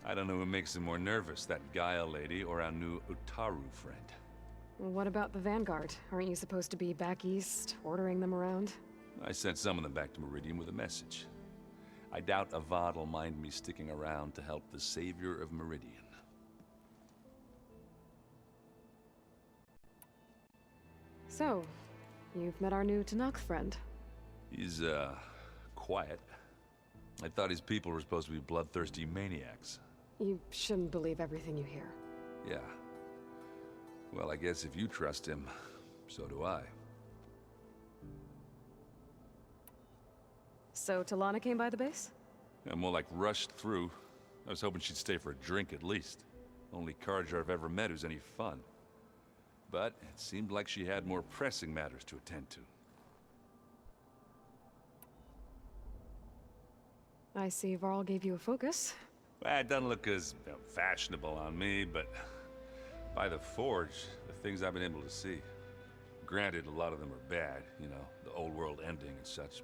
I don't know who makes him more nervous, that Gaia lady or our new Utaru friend. What about the Vanguard? Aren't you supposed to be back east, ordering them around? I sent some of them back to Meridian with a message. I doubt Avad will mind me sticking around to help the savior of Meridian. So, you've met our new Tenakth friend. He's, quiet. I thought his people were supposed to be bloodthirsty maniacs. You shouldn't believe everything you hear. Yeah. Well, I guess if you trust him, so do I. So, Talana came by the base? I'm more like rushed through. I was hoping she'd stay for a drink at least. Only Carja I've ever met who's any fun. But it seemed like she had more pressing matters to attend to. I see Varl gave you a focus. Well, it doesn't look as fashionable on me, but by the Forge, the things I've been able to see. Granted, a lot of them are bad, you know, the old world ending and such.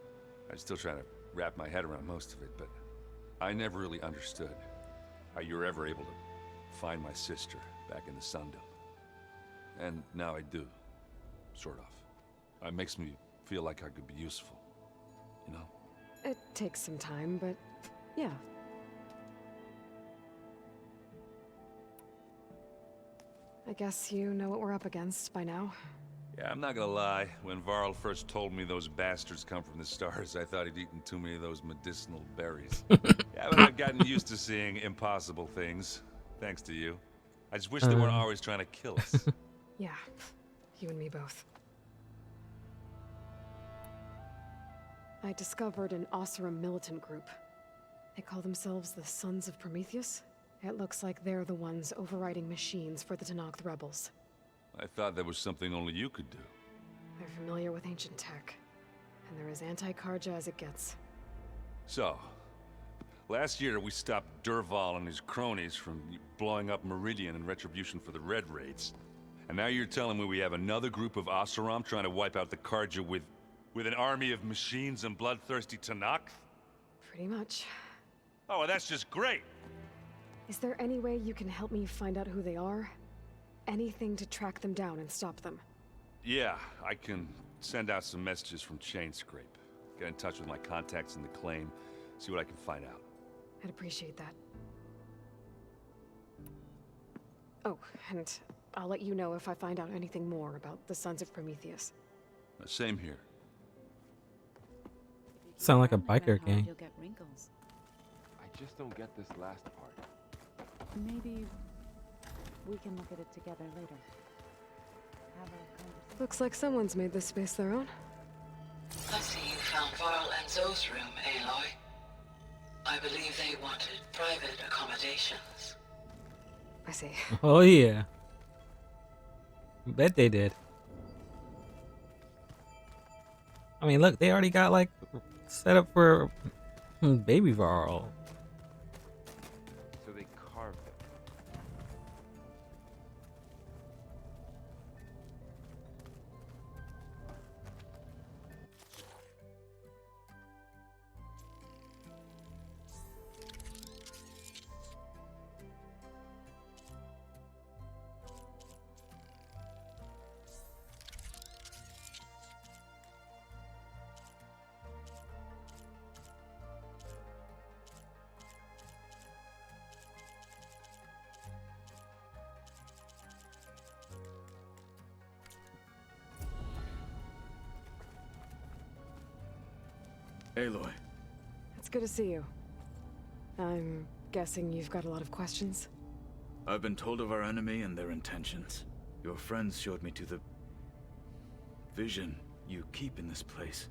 I'm still trying to wrap my head around most of it, but I never really understood how you were ever able to find my sister back in the Sundom. And now I do, sort of. It makes me feel like I could be useful, you know? It takes some time, but yeah. I guess you know what we're up against by now. Yeah, I'm not gonna lie. When Varl first told me those bastards come from the stars, I thought he'd eaten too many of those medicinal berries. Yeah, but I've gotten used to seeing impossible things, thanks to you. I just wish they weren't always trying to kill us. Yeah, you and me both. I discovered an Oseram militant group. They call themselves the Sons of Prometheus. It looks like they're the ones overriding machines for the Tenakth rebels. I thought that was something only you could do. They're familiar with ancient tech, and they're as anti-Carja as it gets. So, last year we stopped Durval and his cronies from blowing up Meridian in retribution for the Red Raids. And now you're telling me we have another group of Oseram trying to wipe out the Carja with an army of machines and bloodthirsty Tenakth? Pretty much. Oh, well, that's just great! Is there any way you can help me find out who they are? Anything to track them down and stop them. Yeah, I can send out some messages from Chainscrape. Get in touch with my contacts in the claim, see what I can find out. I'd appreciate that. Oh, and I'll let you know if I find out anything more about the Sons of Prometheus. Same here. Sound like a biker gang. You'll get wrinkles. I just don't get this last part. Maybe we can look at it together later. Have a conversation. Looks like someone's made this space their own. I see you found Varl and Zoe's room, Aloy. I believe they wanted private accommodations. I see. Oh yeah. Bet they did. I mean, look, they already got like set up for baby Varl. So they carved it. Aloy. It's good to see you. I'm guessing you've got a lot of questions? I've been told of our enemy and their intentions. Your friends showed me to the vision you keep in this place,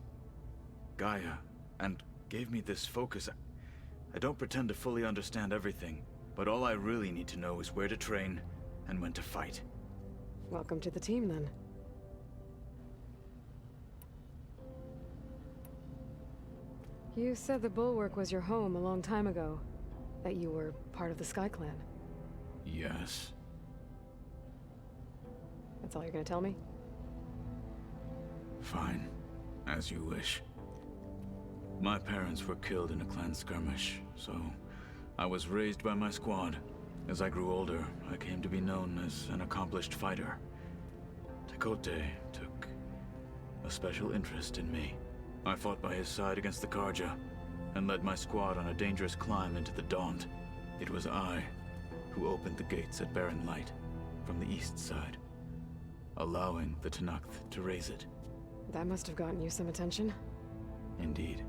Gaia, and gave me this focus. I don't pretend to fully understand everything, but all I really need to know is where to train and when to fight. Welcome to the team, then. You said the Bulwark was your home a long time ago. That you were part of the Sky Clan. Yes. That's all you're gonna tell me? Fine. As you wish. My parents were killed in a clan skirmish, so I was raised by my squad. As I grew older, I came to be known as an accomplished fighter. Tekote took a special interest in me. I fought by his side against the Karja, and led my squad on a dangerous climb into the Daunt. It was I who opened the gates at Barren Light from the east side, allowing the Tenakth to raise it. That must have gotten you some attention. Indeed.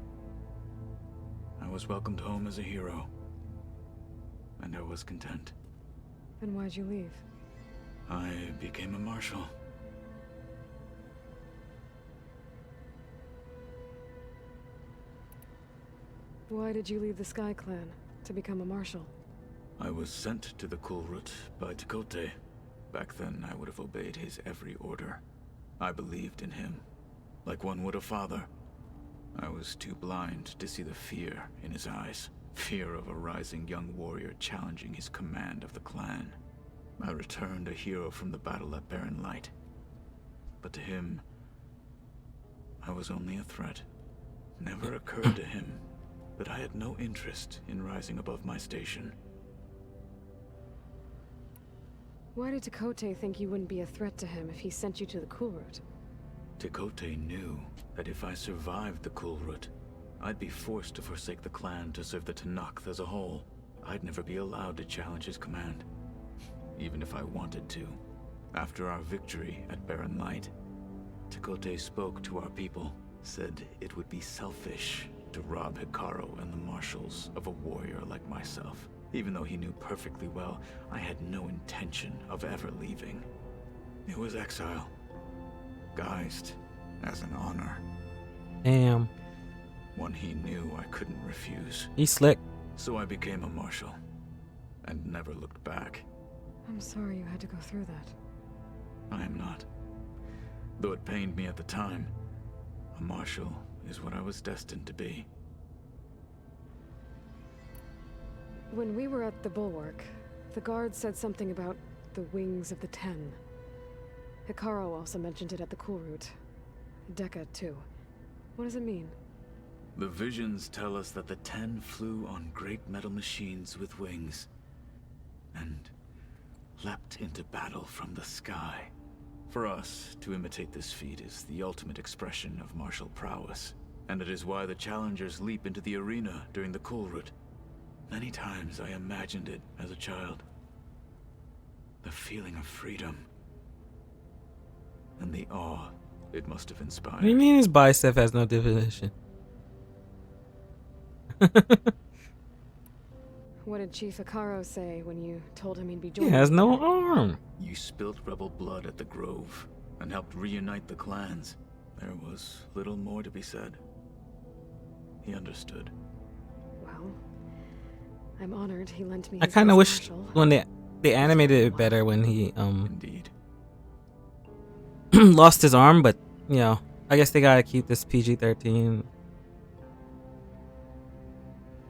I was welcomed home as a hero, and I was content. Then why'd you leave? I became a marshal. Why did you leave the Sky Clan to become a marshal? I was sent to the Kulrut by Tekote. Back then, I would have obeyed his every order. I believed in him, like one would a father. I was too blind to see the fear in his eyes. Fear of a rising young warrior challenging his command of the clan. I returned a hero from the battle at Barren Light. But to him, I was only a threat. Never occurred to him that I had no interest in rising above my station. Why did Tekote think you wouldn't be a threat to him if he sent you to the Kulrut? Tekote knew that if I survived the Kulrut, I'd be forced to forsake the clan to serve the Tenakth as a whole. I'd never be allowed to challenge his command, even if I wanted to. After our victory at Barren Light, Tekote spoke to our people, said it would be selfish to rob Hikaru and the marshals of a warrior like myself. Even though he knew perfectly well, I had no intention of ever leaving. It was exile, guised as an honor. Damn. One he knew I couldn't refuse. He's slick. So I became a marshal, and never looked back. I'm sorry you had to go through that. I am not. Though it pained me at the time, a marshal is what I was destined to be. When we were at the Bulwark, the guard said something about the Wings of the Ten. Hikaru also mentioned it at the Kulrut. Dekka, too. What does it mean? The visions tell us that the Ten flew on great metal machines with wings, and leapt into battle from the sky. For us, to imitate this feat is the ultimate expression of martial prowess, and it is why the challengers leap into the arena during the Kulrut. Many times I imagined it as a child. The feeling of freedom, and the awe it must have inspired. What do you mean his bicep has no definition? What did Chief Hikaru say when you told him he'd be He joining? has no arm. You spilt rebel blood at the Grove, and helped reunite the clans. There was little more to be said. He understood. Well, I'm honored he lent me I his kind of wish marshal. when they animated it better when he Indeed. lost his arm, but you know, I guess they gotta keep this PG-13.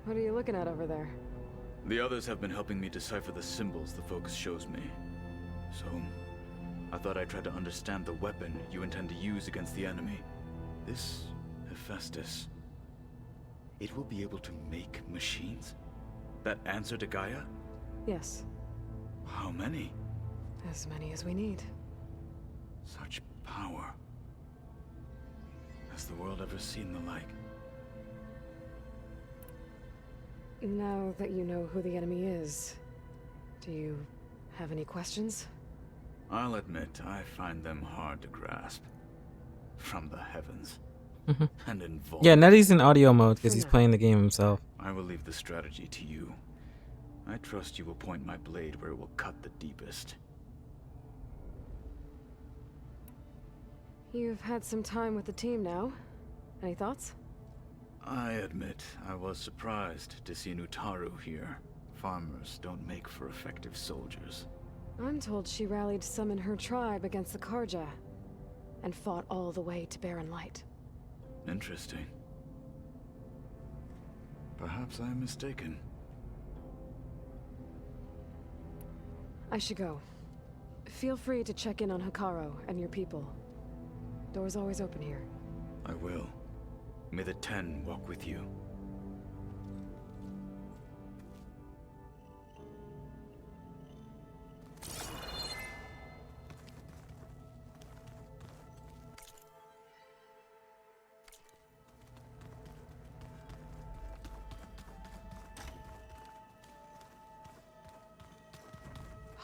What are you looking at over there? The others have been helping me decipher the symbols the Focus shows me. So, I thought I'd try to understand the weapon you intend to use against the enemy. This Hephaestus, it will be able to make machines? That answer to Gaia? Yes, How many? as many as we need. Such power. Has the world ever seen the like? Now that you know who the enemy is, do you have any questions? I'll admit, I find them hard to grasp. From the heavens. and involved. Yeah, Nettie's in audio mode because he's playing the game himself. I will leave the strategy to you. I trust you will point my blade where it will cut the deepest. You've had some time with the team now. Any thoughts? I admit, I was surprised to see Nutaru here. Farmers don't make for effective soldiers. I'm told she rallied some in her tribe against the Karja, and fought all the way to Barren Light. Interesting. Perhaps I am mistaken. I should go. Feel free to check in on Hikaru and your people. Door's always open here. I will. May the Ten walk with you.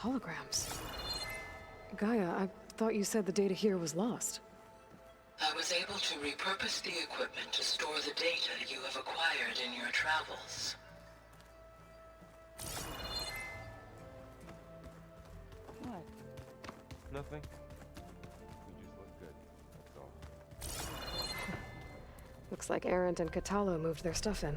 Holograms. Gaia, I thought you said the data here was lost. I was able to repurpose the equipment to store the data you have acquired in your travels. What? Nothing. We just look good, that's all. Looks like Erend and Katalo moved their stuff in.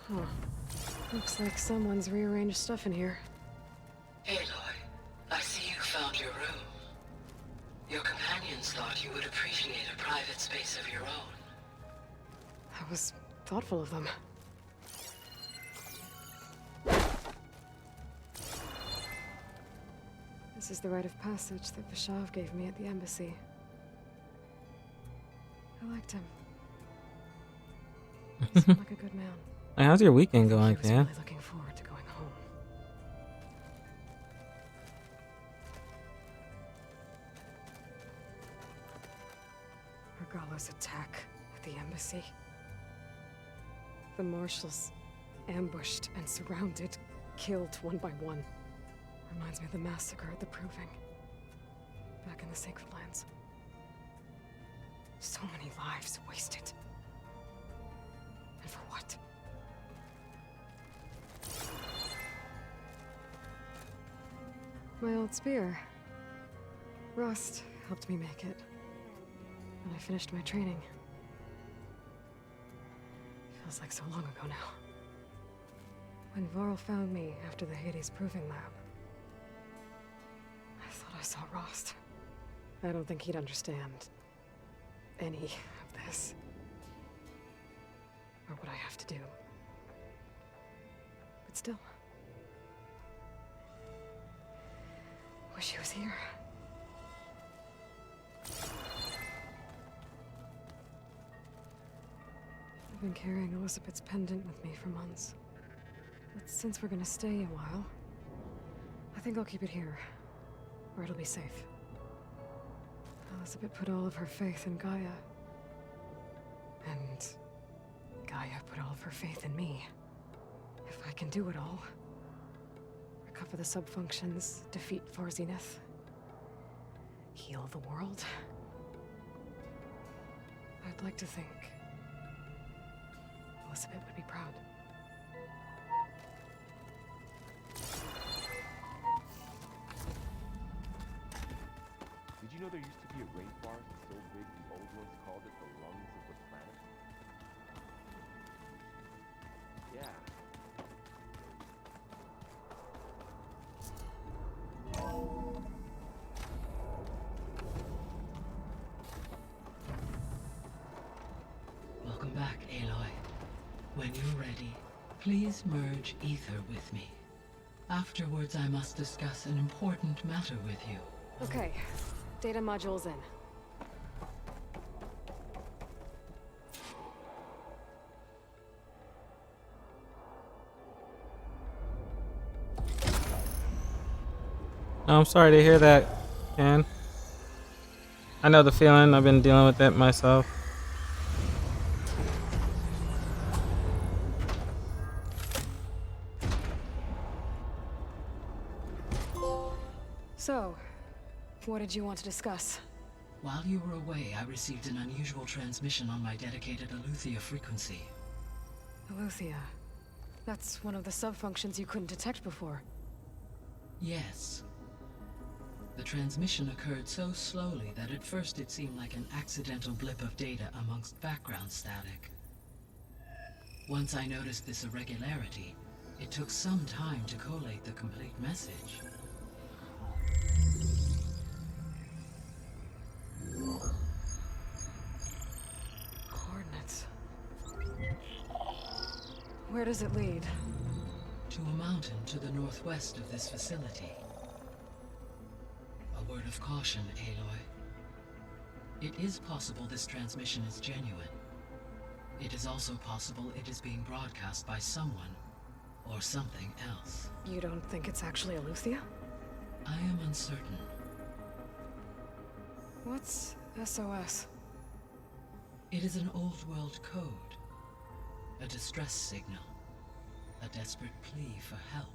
Huh. Looks like someone's rearranged stuff in here. Aloy, I see you found your room. Your companions thought you would appreciate a private space of your own. That was thoughtful of them. This is the rite of passage that Ps5 gave me at the embassy. I liked him. He seemed like a good man. How's your weekend going, I was Ken? really looking forward to going home. Regala's attack at the embassy. The marshals ambushed and surrounded, killed one by one. Reminds me of the massacre at the Proving. Back in the Sacred Lands. So many lives wasted. And for what? My old spear. Rust helped me make it. And I finished my training. Feels like so long ago now. When Varl found me after the Hades Proving Lab, I thought I saw Rost. I don't think he'd understand any of this. Or what I have to do. But still. Wish he was here. I've been carrying Elizabeth's pendant with me for months. But since we're gonna stay a while, I think I'll keep it here, where it'll be safe. Elizabeth put all of her faith in Gaia. And Gaia put all of her faith in me. If I can do it all, recover the subfunctions, defeat Zenith, heal the world, I'd like to think Elizabeth would be proud. Did you know there used to be a rainforest so big the old ones called it the lungs of the planet? Yeah. Welcome back, Aloy. When you're ready, please merge ether with me. Afterwards, I must discuss an important matter with you. Okay, data module's in. Oh, I'm sorry to hear that, Ken. I know the feeling. I've been dealing with that myself. did you want to discuss? While you were away, I received an unusual transmission on my dedicated Aletheia frequency. Aletheia. That's one of the sub-functions you couldn't detect before. Yes. The transmission occurred so slowly that at first it seemed like an accidental blip of data amongst background static. Once I noticed this irregularity, it took some time to collate the complete message. Coordinates. Where does it lead? To a mountain to the northwest of this facility. A word of caution, Aloy. It is possible this transmission is genuine. It is also possible it is being broadcast by someone or something else. You don't think it's actually Aletheia? I am uncertain. What's SOS? It is an old world code. A distress signal. A desperate plea for help.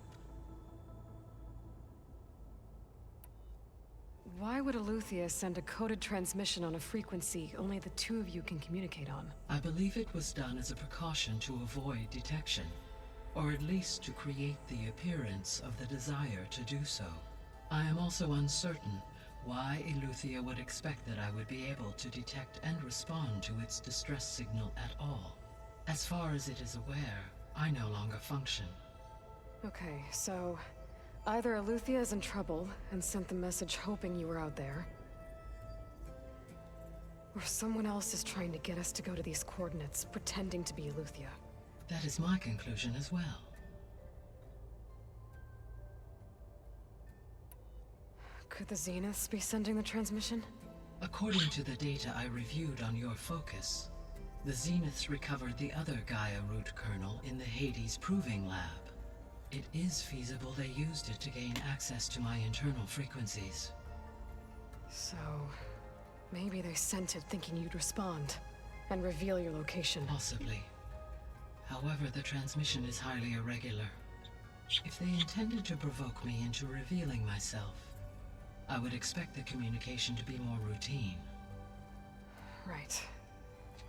Why would Aletheia send a coded transmission on a frequency only the two of you can communicate on? I believe it was done as a precaution to avoid detection, or at least to create the appearance of the desire to do so. I am also uncertain why Aletheia would expect that I would be able to detect and respond to its distress signal at all. As far as it is aware, I no longer function. Okay, so either Aletheia is in trouble and sent the message hoping you were out there, or someone else is trying to get us to go to these coordinates, pretending to be Aletheia. That is my conclusion as well. Could the Zeniths be sending the transmission? According to the data I reviewed on your focus, the Zeniths recovered the other Gaia root kernel in the Hades Proving Lab. It is feasible they used it to gain access to my internal frequencies. So, maybe they sent it thinking you'd respond and reveal your location. Possibly. However, the transmission is highly irregular. If they intended to provoke me into revealing myself, I would expect the communication to be more routine. Right.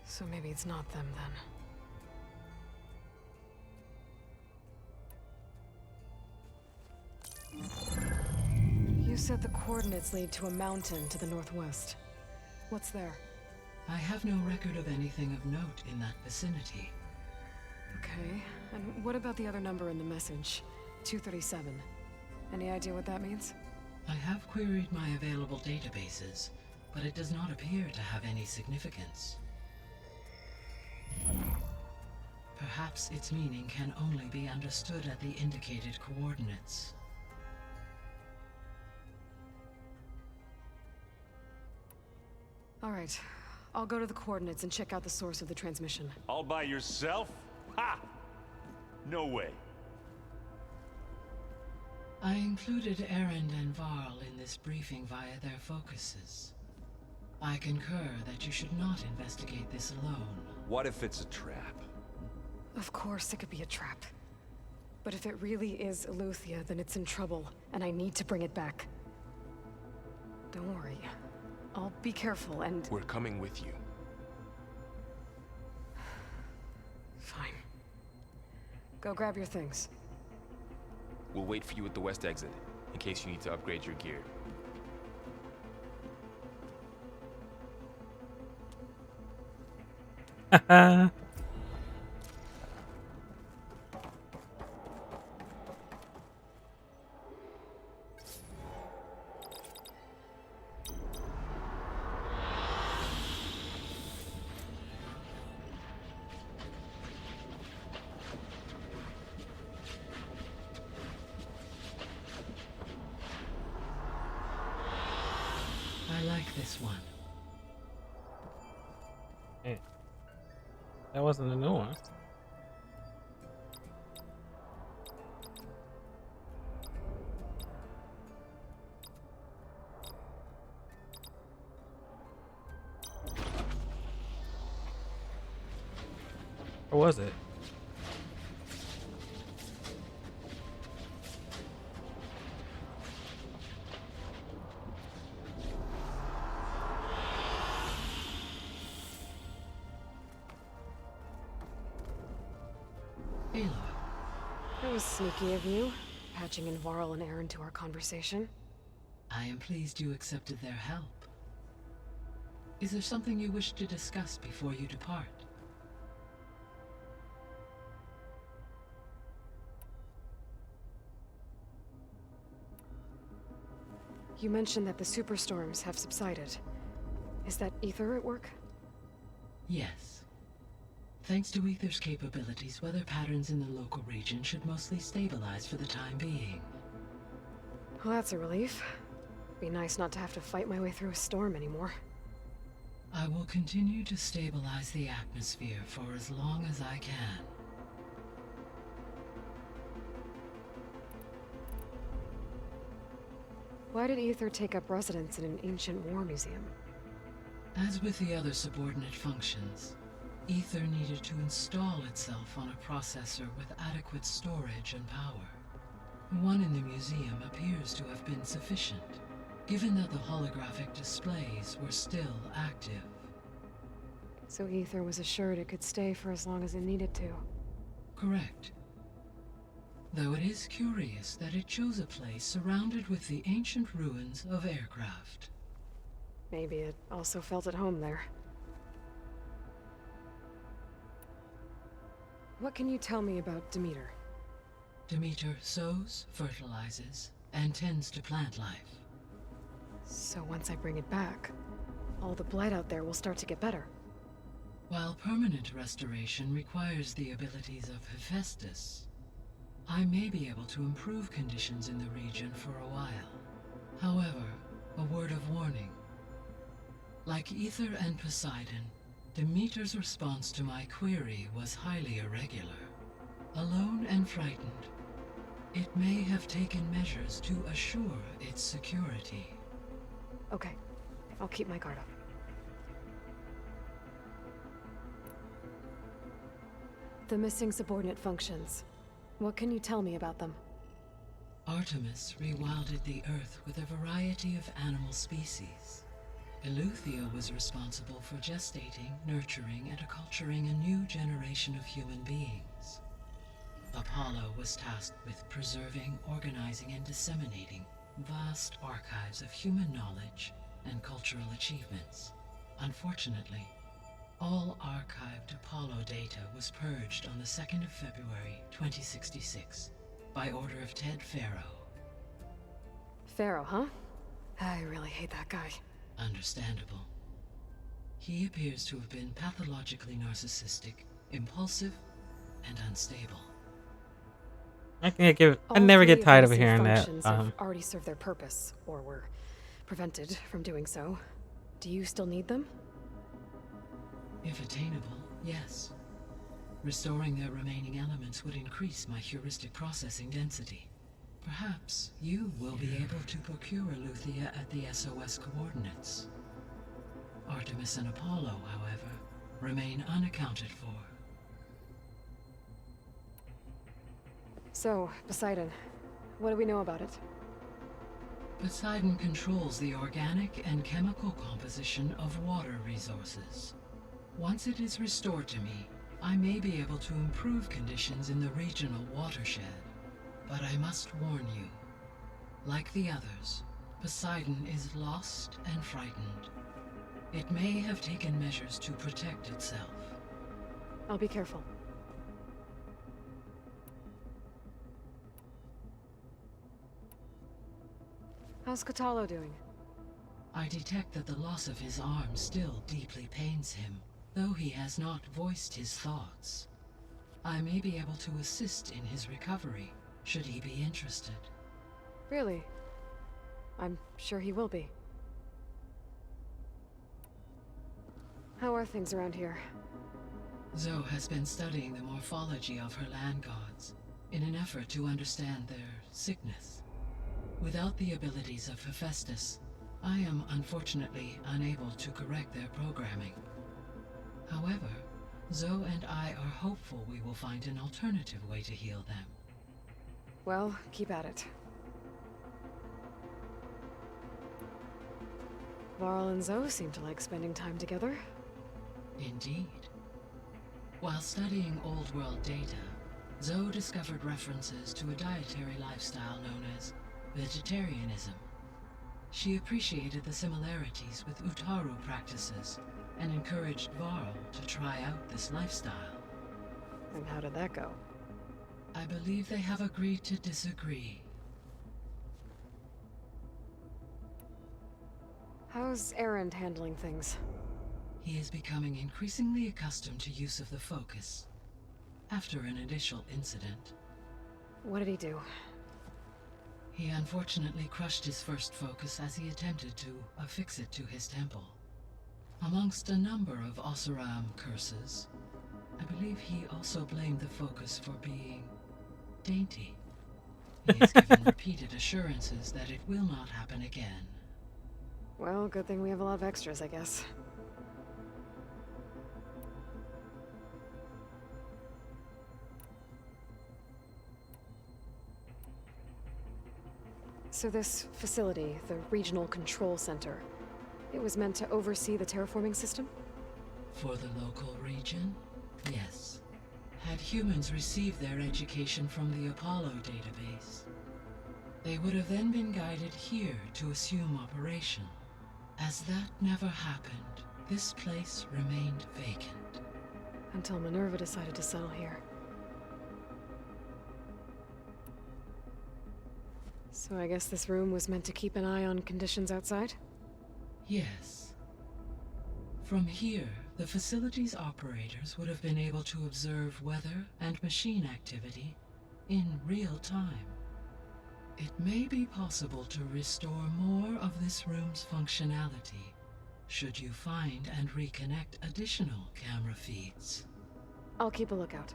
So maybe it's not them then. You said the coordinates lead to a mountain to the northwest. What's there? I have no record of anything of note in that vicinity. Okay, and what about the other number in the message? 237. Any idea what that means? I have queried my available databases, but it does not appear to have any significance. Perhaps its meaning can only be understood at the indicated coordinates. All right, I'll go to the coordinates and check out the source of the transmission. All by yourself? Ha! No way. I included Erend and Varl in this briefing via their focuses. I concur that you should not investigate this alone. What if it's a trap? Of course it could be a trap. But if it really is Aletheia, then it's in trouble, and I need to bring it back. Don't worry. I'll be careful and... We're coming with you. Fine. Go grab your things. We'll wait for you at the west exit, in case you need to upgrade your gear. Haha. I like this one. Hey, that wasn't a new one. Or was it? Aloy. That was sneaky of you, patching in Varl and Aaron to our conversation. I am pleased you accepted their help. Is there something you wish to discuss before you depart? You mentioned that the superstorms have subsided. Is that Ether at work? Yes. Thanks to Ether's capabilities, weather patterns in the local region should mostly stabilize for the time being. Well, that's a relief. Be nice not to have to fight my way through a storm anymore. I will continue to stabilize the atmosphere for as long as I can. Why did Ether take up residence in an ancient war museum? As with the other subordinate functions, Ether needed to install itself on a processor with adequate storage and power. One in the museum appears to have been sufficient, given that the holographic displays were still active. So Ether was assured it could stay for as long as it needed to. Correct. Though it is curious that it chose a place surrounded with the ancient ruins of aircraft. Maybe it also felt at home there. What can you tell me about Demeter? Demeter sows, fertilizes, and tends to plant life. So once I bring it back, all the blight out there will start to get better. While permanent restoration requires the abilities of Hephaestus, I may be able to improve conditions in the region for a while. However, a word of warning. Like Ether and Poseidon, Demeter's response to my query was highly irregular. Alone and frightened, it may have taken measures to assure its security. Okay, I'll keep my guard up. The missing subordinate functions. What can you tell me about them? Artemis rewilded the Earth with a variety of animal species. Eleuthia was responsible for gestating, nurturing, and acculturating a new generation of human beings. Apollo was tasked with preserving, organizing, and disseminating vast archives of human knowledge and cultural achievements. Unfortunately, all archived Apollo data was purged on the 2nd of February, 2066, by order of Ted Faro. Pharaoh, huh? I really hate that guy. Understandable. He appears to have been pathologically narcissistic, impulsive, and unstable. I never get tired of hearing that. Functions have already served their purpose, or were prevented from doing so. Do you still need them? If attainable, yes. Restoring their remaining elements would increase my heuristic processing density. Perhaps you will be able to procure Eleuthia at the SOS coordinates. Artemis and Apollo, however, remain unaccounted for. So, Poseidon, what do we know about it? Poseidon controls the organic and chemical composition of water resources. Once it is restored to me, I may be able to improve conditions in the regional watershed. But I must warn you, like the others, Poseidon is lost and frightened. It may have taken measures to protect itself. I'll be careful. How's Katalo doing? I detect that the loss of his arm still deeply pains him, though he has not voiced his thoughts. I may be able to assist in his recovery, should he be interested. Really? I'm sure he will be. How are things around here? Zoe has been studying the morphology of her land gods, in an effort to understand their sickness. Without the abilities of Hephaestus, I am unfortunately unable to correct their programming. However, Zoe and I are hopeful we will find an alternative way to heal them. Well, keep at it. Varl and Zoe seem to like spending time together. Indeed. While studying old world data, Zoe discovered references to a dietary lifestyle known as vegetarianism. She appreciated the similarities with Utaru practices and encouraged Varl to try out this lifestyle. And how did that go? I believe they have agreed to disagree. How's Erend handling things? He is becoming increasingly accustomed to use of the focus after an initial incident. What did he do? He unfortunately crushed his first focus as he attempted to affix it to his temple. Amongst a number of Oseram curses, I believe he also blamed the focus for being dainty. He has given repeated assurances that it will not happen again. Well, good thing we have a lot of extras, I guess. So this facility, the Regional Control Center, it was meant to oversee the terraforming system? For the local region, yes. Had humans received their education from the Apollo database, they would have then been guided here to assume operation. As that never happened, this place remained vacant. Until Minerva decided to settle here. So I guess this room was meant to keep an eye on conditions outside? Yes. From here, the facility's operators would have been able to observe weather and machine activity in real time. It may be possible to restore more of this room's functionality should you find and reconnect additional camera feeds. I'll keep a lookout.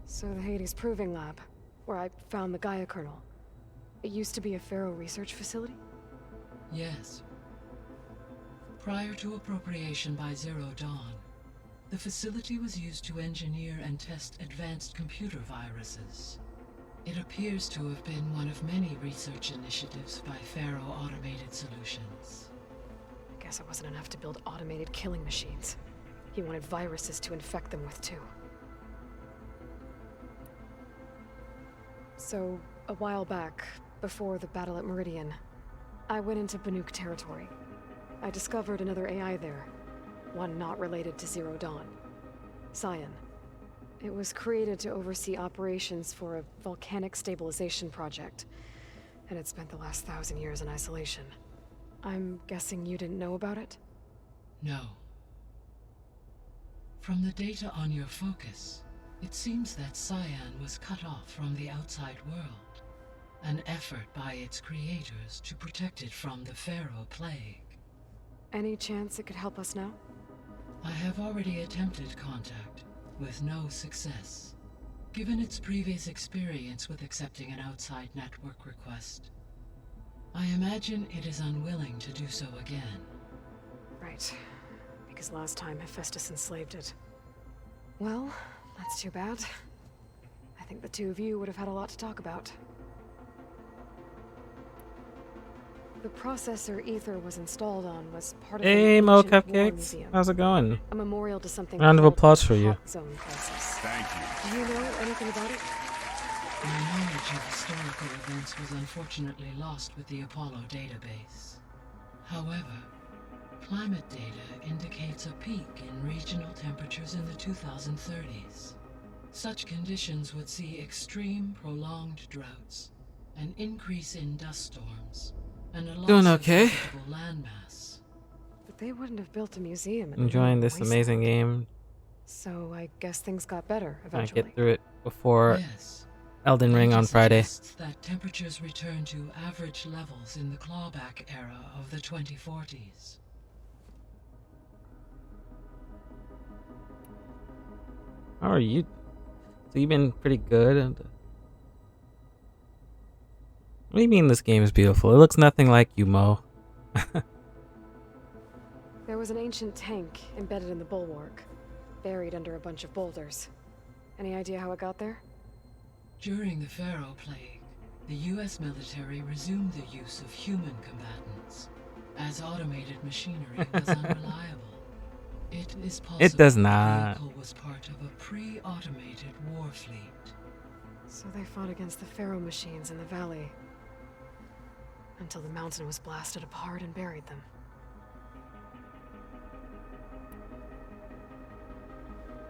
So the Hades Proving Lab, where I found the Gaia kernel, it used to be a Pharaoh research facility? Yes. Prior to appropriation by Zero Dawn, the facility was used to engineer and test advanced computer viruses. It appears to have been one of many research initiatives by Pharaoh Automated Solutions. I guess it wasn't enough to build automated killing machines. He wanted viruses to infect them with too. So, a while back, before the battle at Meridian, I went into Banuk territory. I discovered another AI there, one not related to Zero Dawn. Cyan. It was created to oversee operations for a volcanic stabilization project, and it spent the last 1,000 years in isolation. I'm guessing you didn't know about it? No. From the data on your focus, it seems that Cyan was cut off from the outside world, an effort by its creators to protect it from the Pharaoh plague. Any chance it could help us now? I have already attempted contact, with no success. Given its previous experience with accepting an outside network request, I imagine it is unwilling to do so again. Right. Because last time Hephaestus enslaved it. Well, that's too bad. I think the two of you would have had a lot to talk about. The processor Ether was installed on was part of Hey, the Mo ancient war Cupcakes. museum. How's it going? A memorial to something Round of called applause for the you. Hot Zone crisis. Thank you. Do you know anything about it? My knowledge of historical events was unfortunately lost with the Apollo database. However, climate data indicates a peak in regional temperatures in the 2030s. Such conditions would see extreme, prolonged droughts, an increase in dust storms, and a loss Doing of okay. habitable landmass. But they wouldn't have built a museum in Enjoying the this amazing game. So I guess things got better Trying to eventually. get through it before Yes. Elden Ring on Data Friday. suggests that temperatures return to average levels in the clawback era of the 2040s. How are you? So you've been pretty good. What do you mean this game is beautiful? It looks nothing like you, Mo. There was an ancient tank embedded in the bulwark, buried under a bunch of boulders. Any idea how it got there? During the Pharaoh plague, the US military resumed the use of human combatants, as automated machinery was unreliable. It is possible It does the not. vehicle was part of a pre-automated war fleet. So they fought against the Pharaoh machines in the valley. Until the mountain was blasted apart and buried them.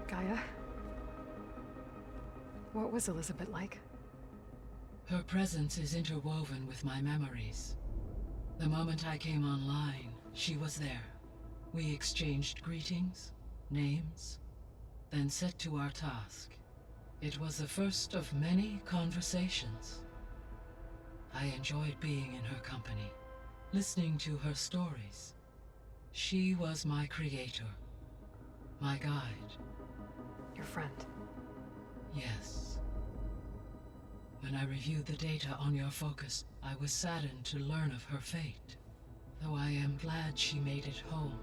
Gaia? What was Elizabeth like? Her presence is interwoven with my memories. The moment I came online, she was there. We exchanged greetings, names, then set to our task. It was the first of many conversations. I enjoyed being in her company, listening to her stories. She was my creator, my guide. Your friend? Yes. When I reviewed the data on your focus, I was saddened to learn of her fate. Though I am glad she made it home.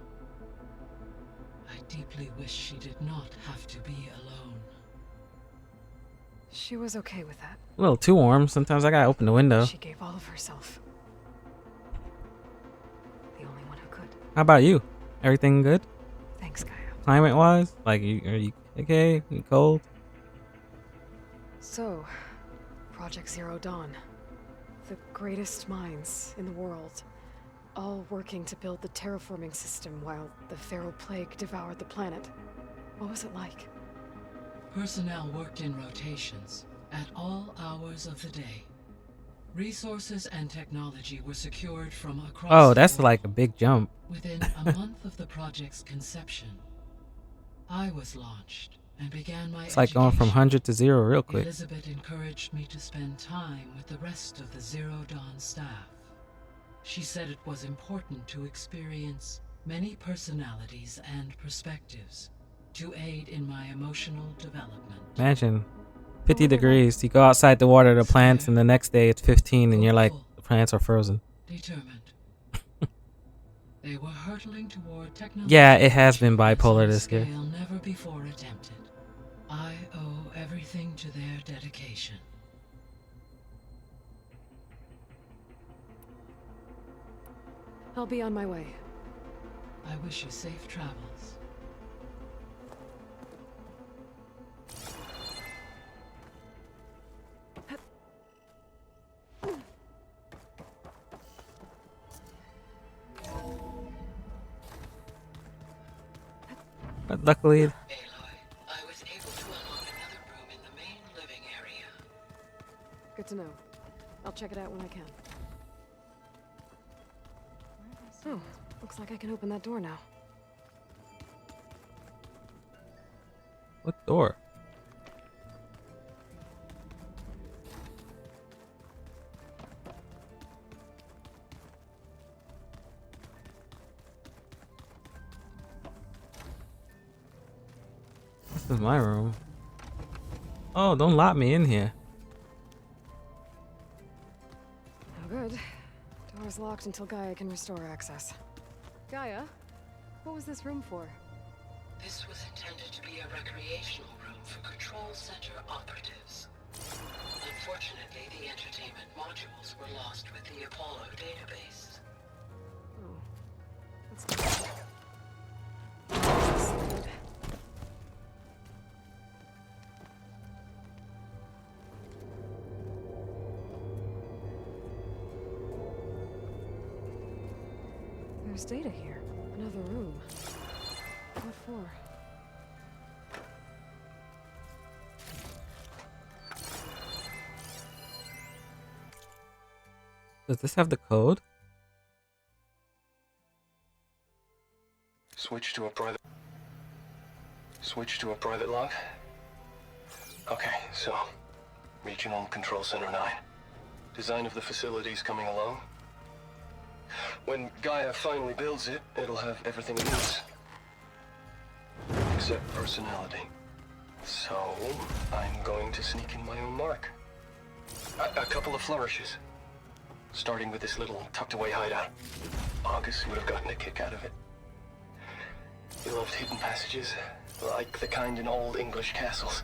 I deeply wish she did not have to be alone. She was okay with that. A little too warm. Sometimes I gotta open the window. She gave all of herself. The only one who could. How about you? Everything good? Thanks, Gaia. Climate wise? Like, are you okay? You cold? So, Project Zero Dawn. The greatest minds in the world. All working to build the terraforming system while the Pharaoh Plague devoured the planet. What was it like? Personnel worked in rotations at all hours of the day. Resources and technology were secured from across Oh, the that's world. like a big jump. Within a month of the project's conception, I was launched and began my It's like going from 100 to 0 real quick. Elizabeth encouraged me to spend time with the rest of the Zero Dawn staff. She said it was important to experience many personalities and perspectives to aid in my emotional development. Imagine 50 degrees. You go outside to water the plants, and the next day it's 15, and you're like, the plants are frozen. Determined. They were hurtling toward technology. Yeah, it has been bipolar this year. Scale never before attempted. I owe everything to their dedication. I'll be on my way. I wish you safe travels. But luckily, I was able to unlock another room in the main living area. Good to know. I'll check it out when I can. Oh, looks like I can open that door now. what door? This is my room. Oh, don't lock me in here. No good. Door's locked until Gaia can restore access. Gaia, what was this room for? This was intended to be a recreational room for Control Center operatives. Unfortunately, the entertainment modules were lost with the Apollo database. Oh. That's too bad. There's data here. Another room. What for? Does this have the code? Switch to a private log. Okay, so Regional Control Center 9. Design of the facility's coming along. When Gaia finally builds it, it'll have everything it needs. Except personality. So, I'm going to sneak in my own mark. A couple of flourishes. Starting with this little tucked-away hideout. August would have gotten a kick out of it. He loved hidden passages, like the kind in old English castles.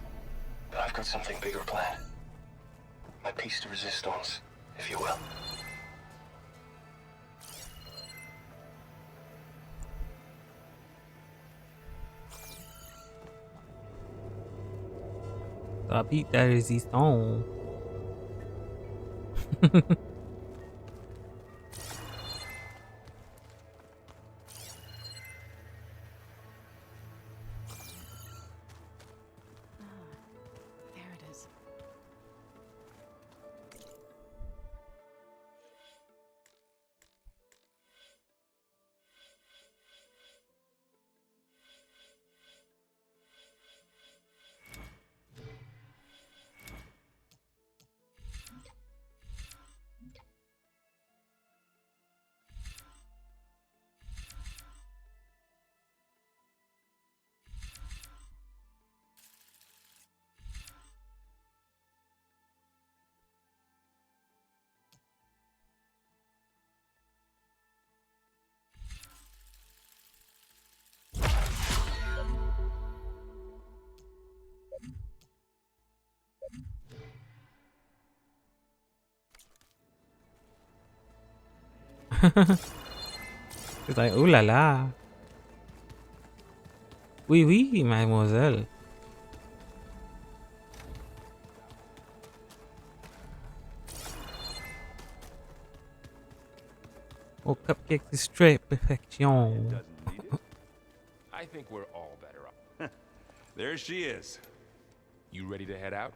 But I've got something bigger planned. My piece de resistance, if you will. I beat that resistance. There it is. He's like, ooh la la. Oui, oui, mademoiselle. Oh, cupcake is straight perfection. I think we're all better off. There she is. You ready to head out?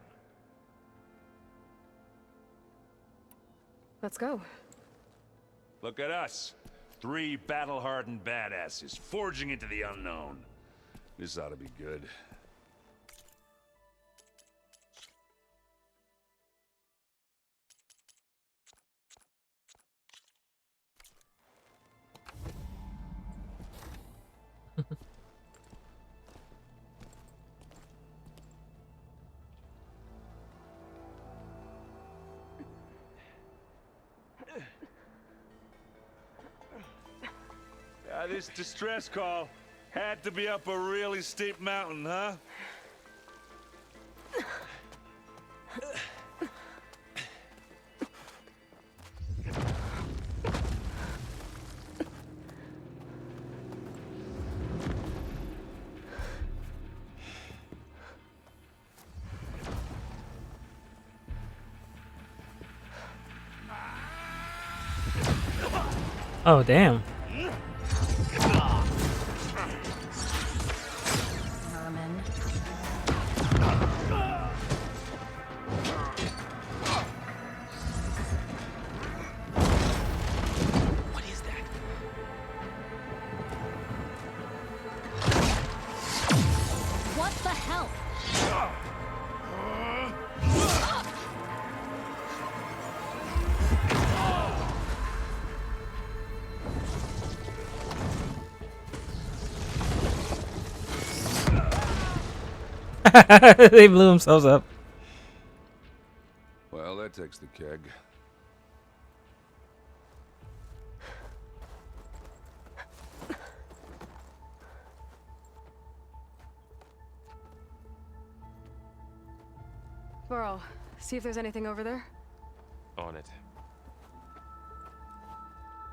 Let's go. Look at us. 3 battle-hardened badasses forging into the unknown. This ought to be good. This distress call had to be up a really steep mountain, huh? Oh, damn. What is that? What the hell? They blew themselves up. Well, that takes the keg. Burrow, see if there's anything over there. On it.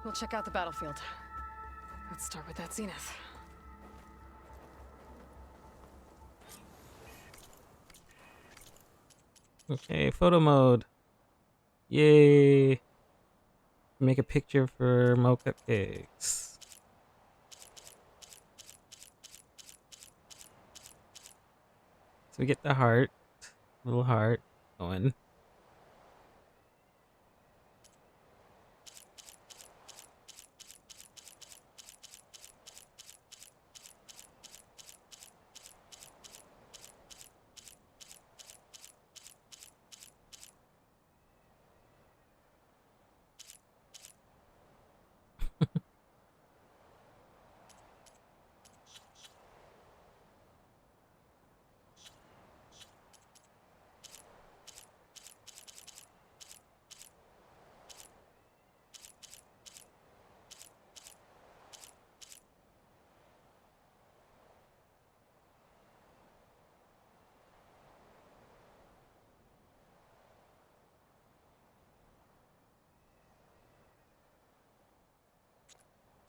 We'll check out the battlefield. Let's start with that zenith. Okay, photo mode. Yay. Make a picture for Mo Cupcakes. So we get the heart. Little heart going.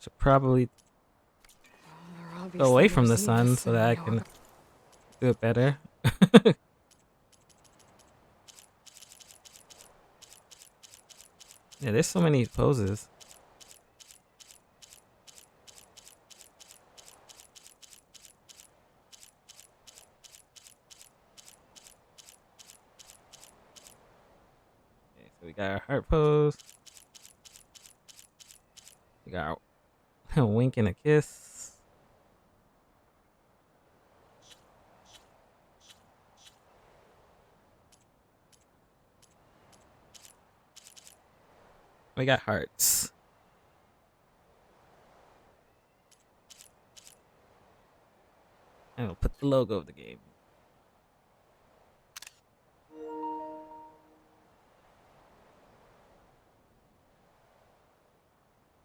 Should probably go away from the sun so that I can do it better. Yeah, there's so many poses. Okay, so we got our heart pose. We got our wink and a kiss. We got hearts. And we'll put the logo of the game.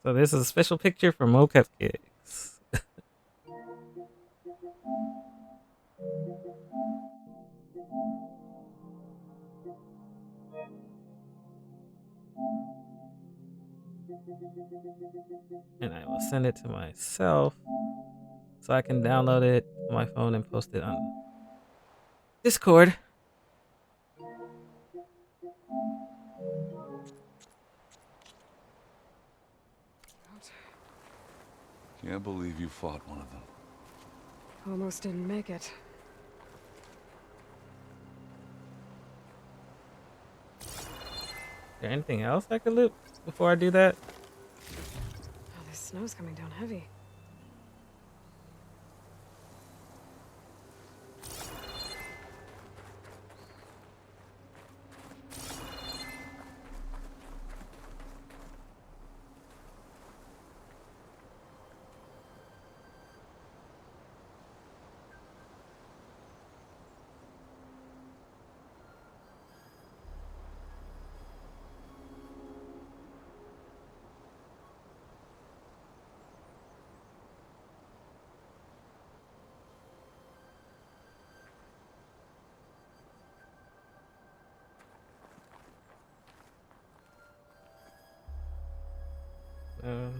So this is a special picture for mocap gigs. And I will send it to myself so I can download it on my phone and post it on Discord. Can't believe you fought one of them. Almost didn't make it. Is there anything else I could loot before I do that? Oh, this snow's coming down heavy. Um,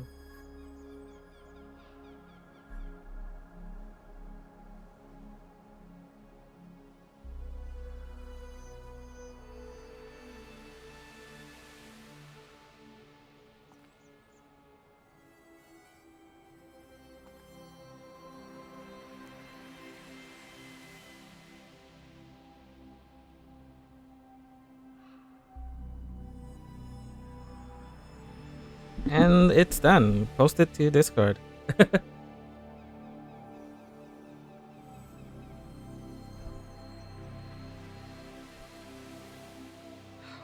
and it's done. Post it to Discord.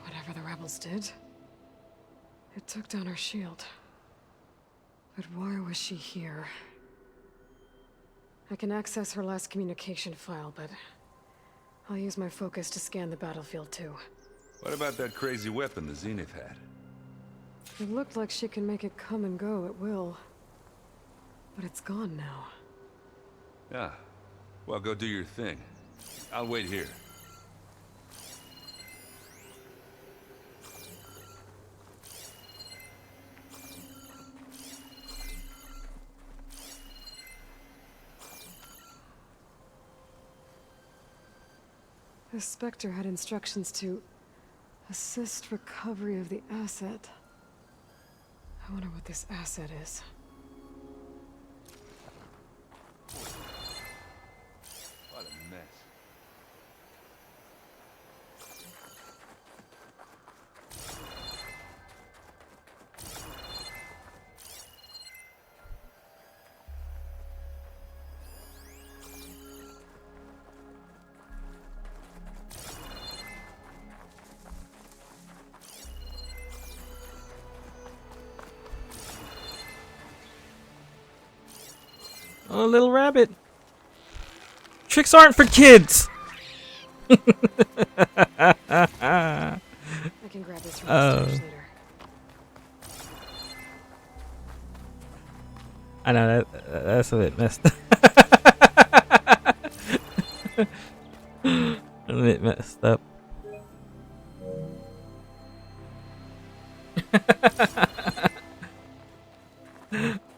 Whatever the rebels did, it took down her shield. But why was she here? I can access her last communication file, but I'll use my focus to scan the battlefield too. What about that crazy weapon the Zenith had? It looked like she can make it come and go at will. But it's gone now. Yeah. Well, go do your thing. I'll wait here. The Spectre had instructions to assist recovery of the asset. I wonder what this asset is. What a mess. Oh, little rabbit. Tricks aren't for kids. I can grab this from the storage later. I know that's a bit messed up. A bit messed up.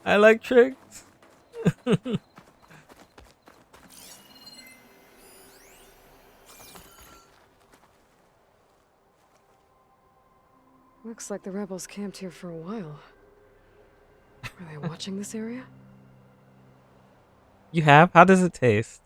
I like tricks. Looks like the rebels camped here for a while. Are they watching this area? You have? How does it taste?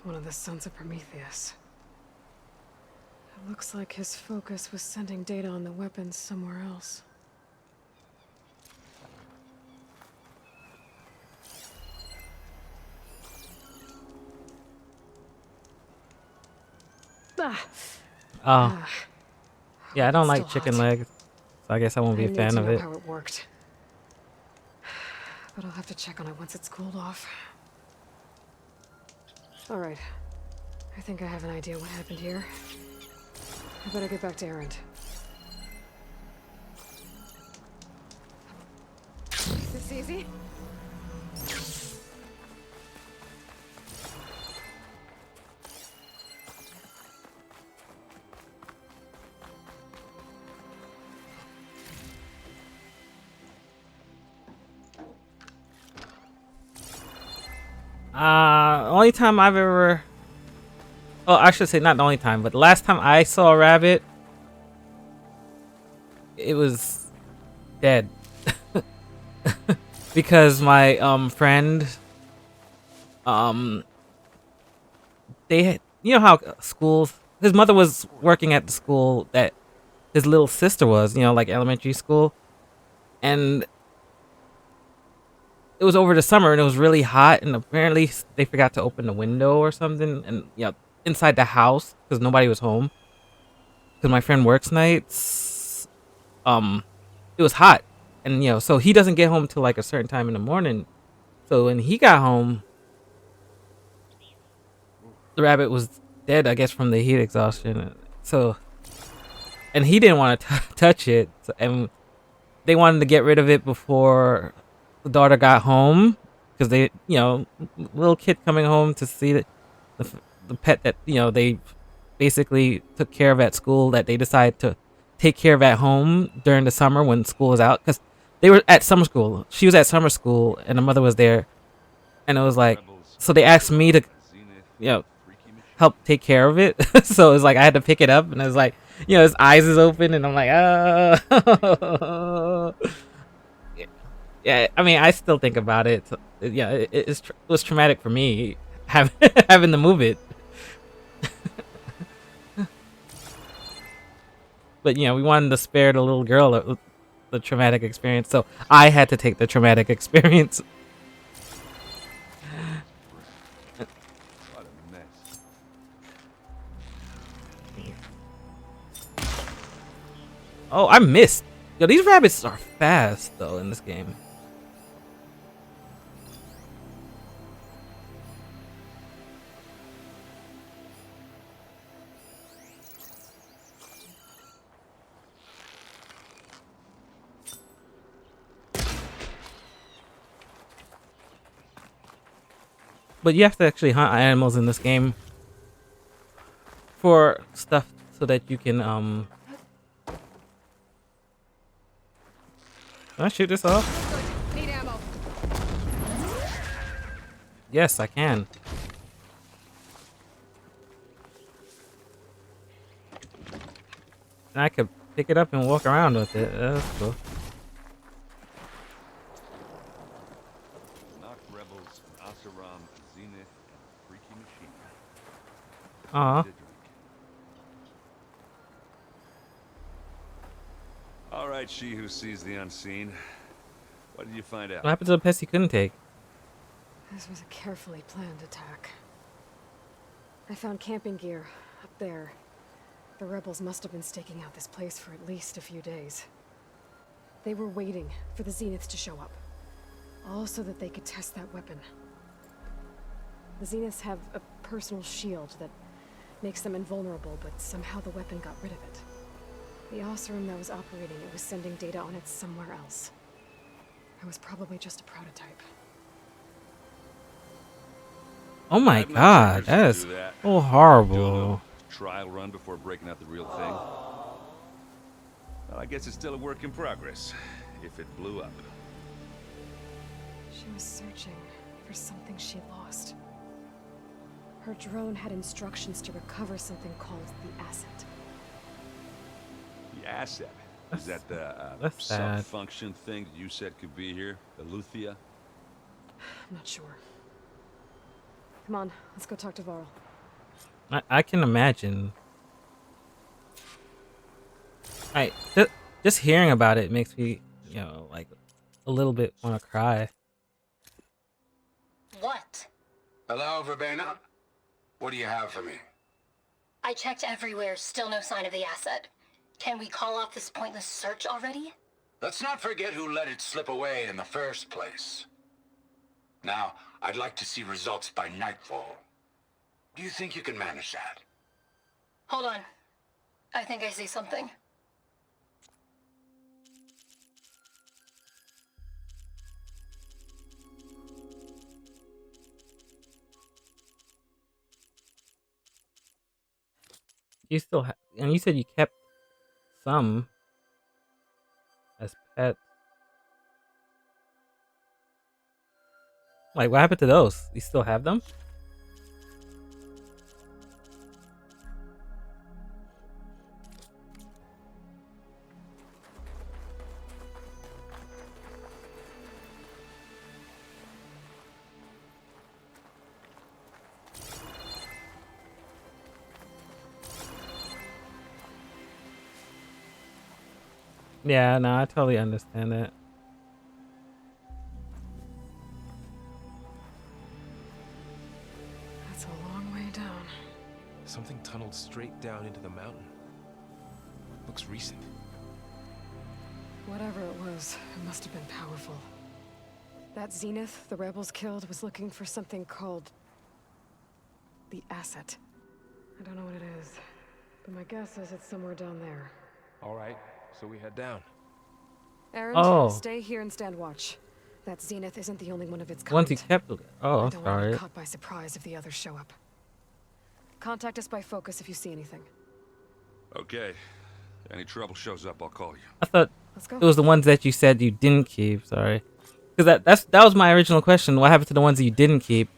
One of the sons of Prometheus. It looks like his focus was sending data on the weapons somewhere else. Oh. Yeah, I don't like Still chicken hot. legs. So I guess I won't be a need fan to of know it. how it worked. But I'll have to check on it once it's cooled off. Alright. I think I have an idea what happened here. I better get back to Erend. Is this easy? Only time I've ever... Oh, I should say not the only time, but the last time I saw a rabbit, it was dead. Because my friend, they had, you know how schools, his mother was working at the school that his little sister was, you know, like elementary school, and it was over the summer and it was really hot, and apparently they forgot to open the window or something, and yeah, inside the house because nobody was home because my friend works nights. It was hot, and you know, so he doesn't get home till like a certain time in the morning. So when he got home, the rabbit was dead, I guess, from the heat exhaustion. So, and he didn't want to touch it, and they wanted to get rid of it before the daughter got home because they, you know, little kid coming home to see the pet that, you know, they basically took care of at school, that they decided to take care of at home during the summer when school was out, because they were at summer school. She was at summer school and the mother was there, and it was like, so they asked me to, you know, help take care of it. So it was like I had to pick it up, and it was like, you know, his eyes is open and I'm like, yeah, I mean, I still think about it. So, yeah, it was traumatic for me having to move it. But, you know, we wanted to spare the little girl the traumatic experience, so I had to take the traumatic experience. What a mess. Oh, I missed. Yo, these rabbits are fast, though, in this game. But you have to actually hunt animals in this game for stuff so that you can, Can I shoot this off? Need ammo. Yes, I can. And I could pick it up and walk around with it. That's cool. Aw. All right, she who sees the unseen. What did you find out? What happened to the pest he couldn't take? This was a carefully planned attack. I found camping gear up there. The rebels must have been staking out this place for at least a few days. They were waiting for the Zeniths to show up, all so that they could test that weapon. The Zeniths have a personal shield that makes them invulnerable, but somehow the weapon got rid of it. The Oseram that was operating it was sending data on it somewhere else. It was probably just a prototype. Oh my god, that is so horrible. Trial run before breaking out the real thing. Well, I guess it's still a work in progress, if it blew up. She was searching for something she lost. Her drone had instructions to recover something called the asset. The asset? Is that the that's sad. sub-function thing that you said could be here? Eleuthia? I'm not sure. Come on, let's go talk to Varl. I can imagine. Just hearing about it makes me, like a little bit want to cry. What? Hello, Verbena? What do you have for me? I checked everywhere, still no sign of the asset. Can we call off this pointless search already? Let's not forget who let it slip away in the first place. Now, I'd like to see results by nightfall. Do you think you can manage that? Hold on. I think I see something. You still have, and you said you kept some as pets. Like, what happened to those? You still have them? Yeah, no, I totally understand that. That's a long way down. Something tunneled straight down into the mountain. Looks recent. Whatever it was, it must have been powerful. That Zenith the rebels killed was looking for something called the asset. I don't know what it is, but my guess is it's somewhere down there. All right, so we head down. Aaron, stay here and stand watch. That Zenith isn't the only one of its kind. Once he kept it. Oh, I I'm don't want to sorry. be caught by surprise if the others show up. Contact us by focus if you see anything. Okay. Any trouble shows up, I'll call you. I thought Let's go. it was the ones that you said you didn't keep. Sorry, because that was my original question. What happened to the ones that you didn't keep?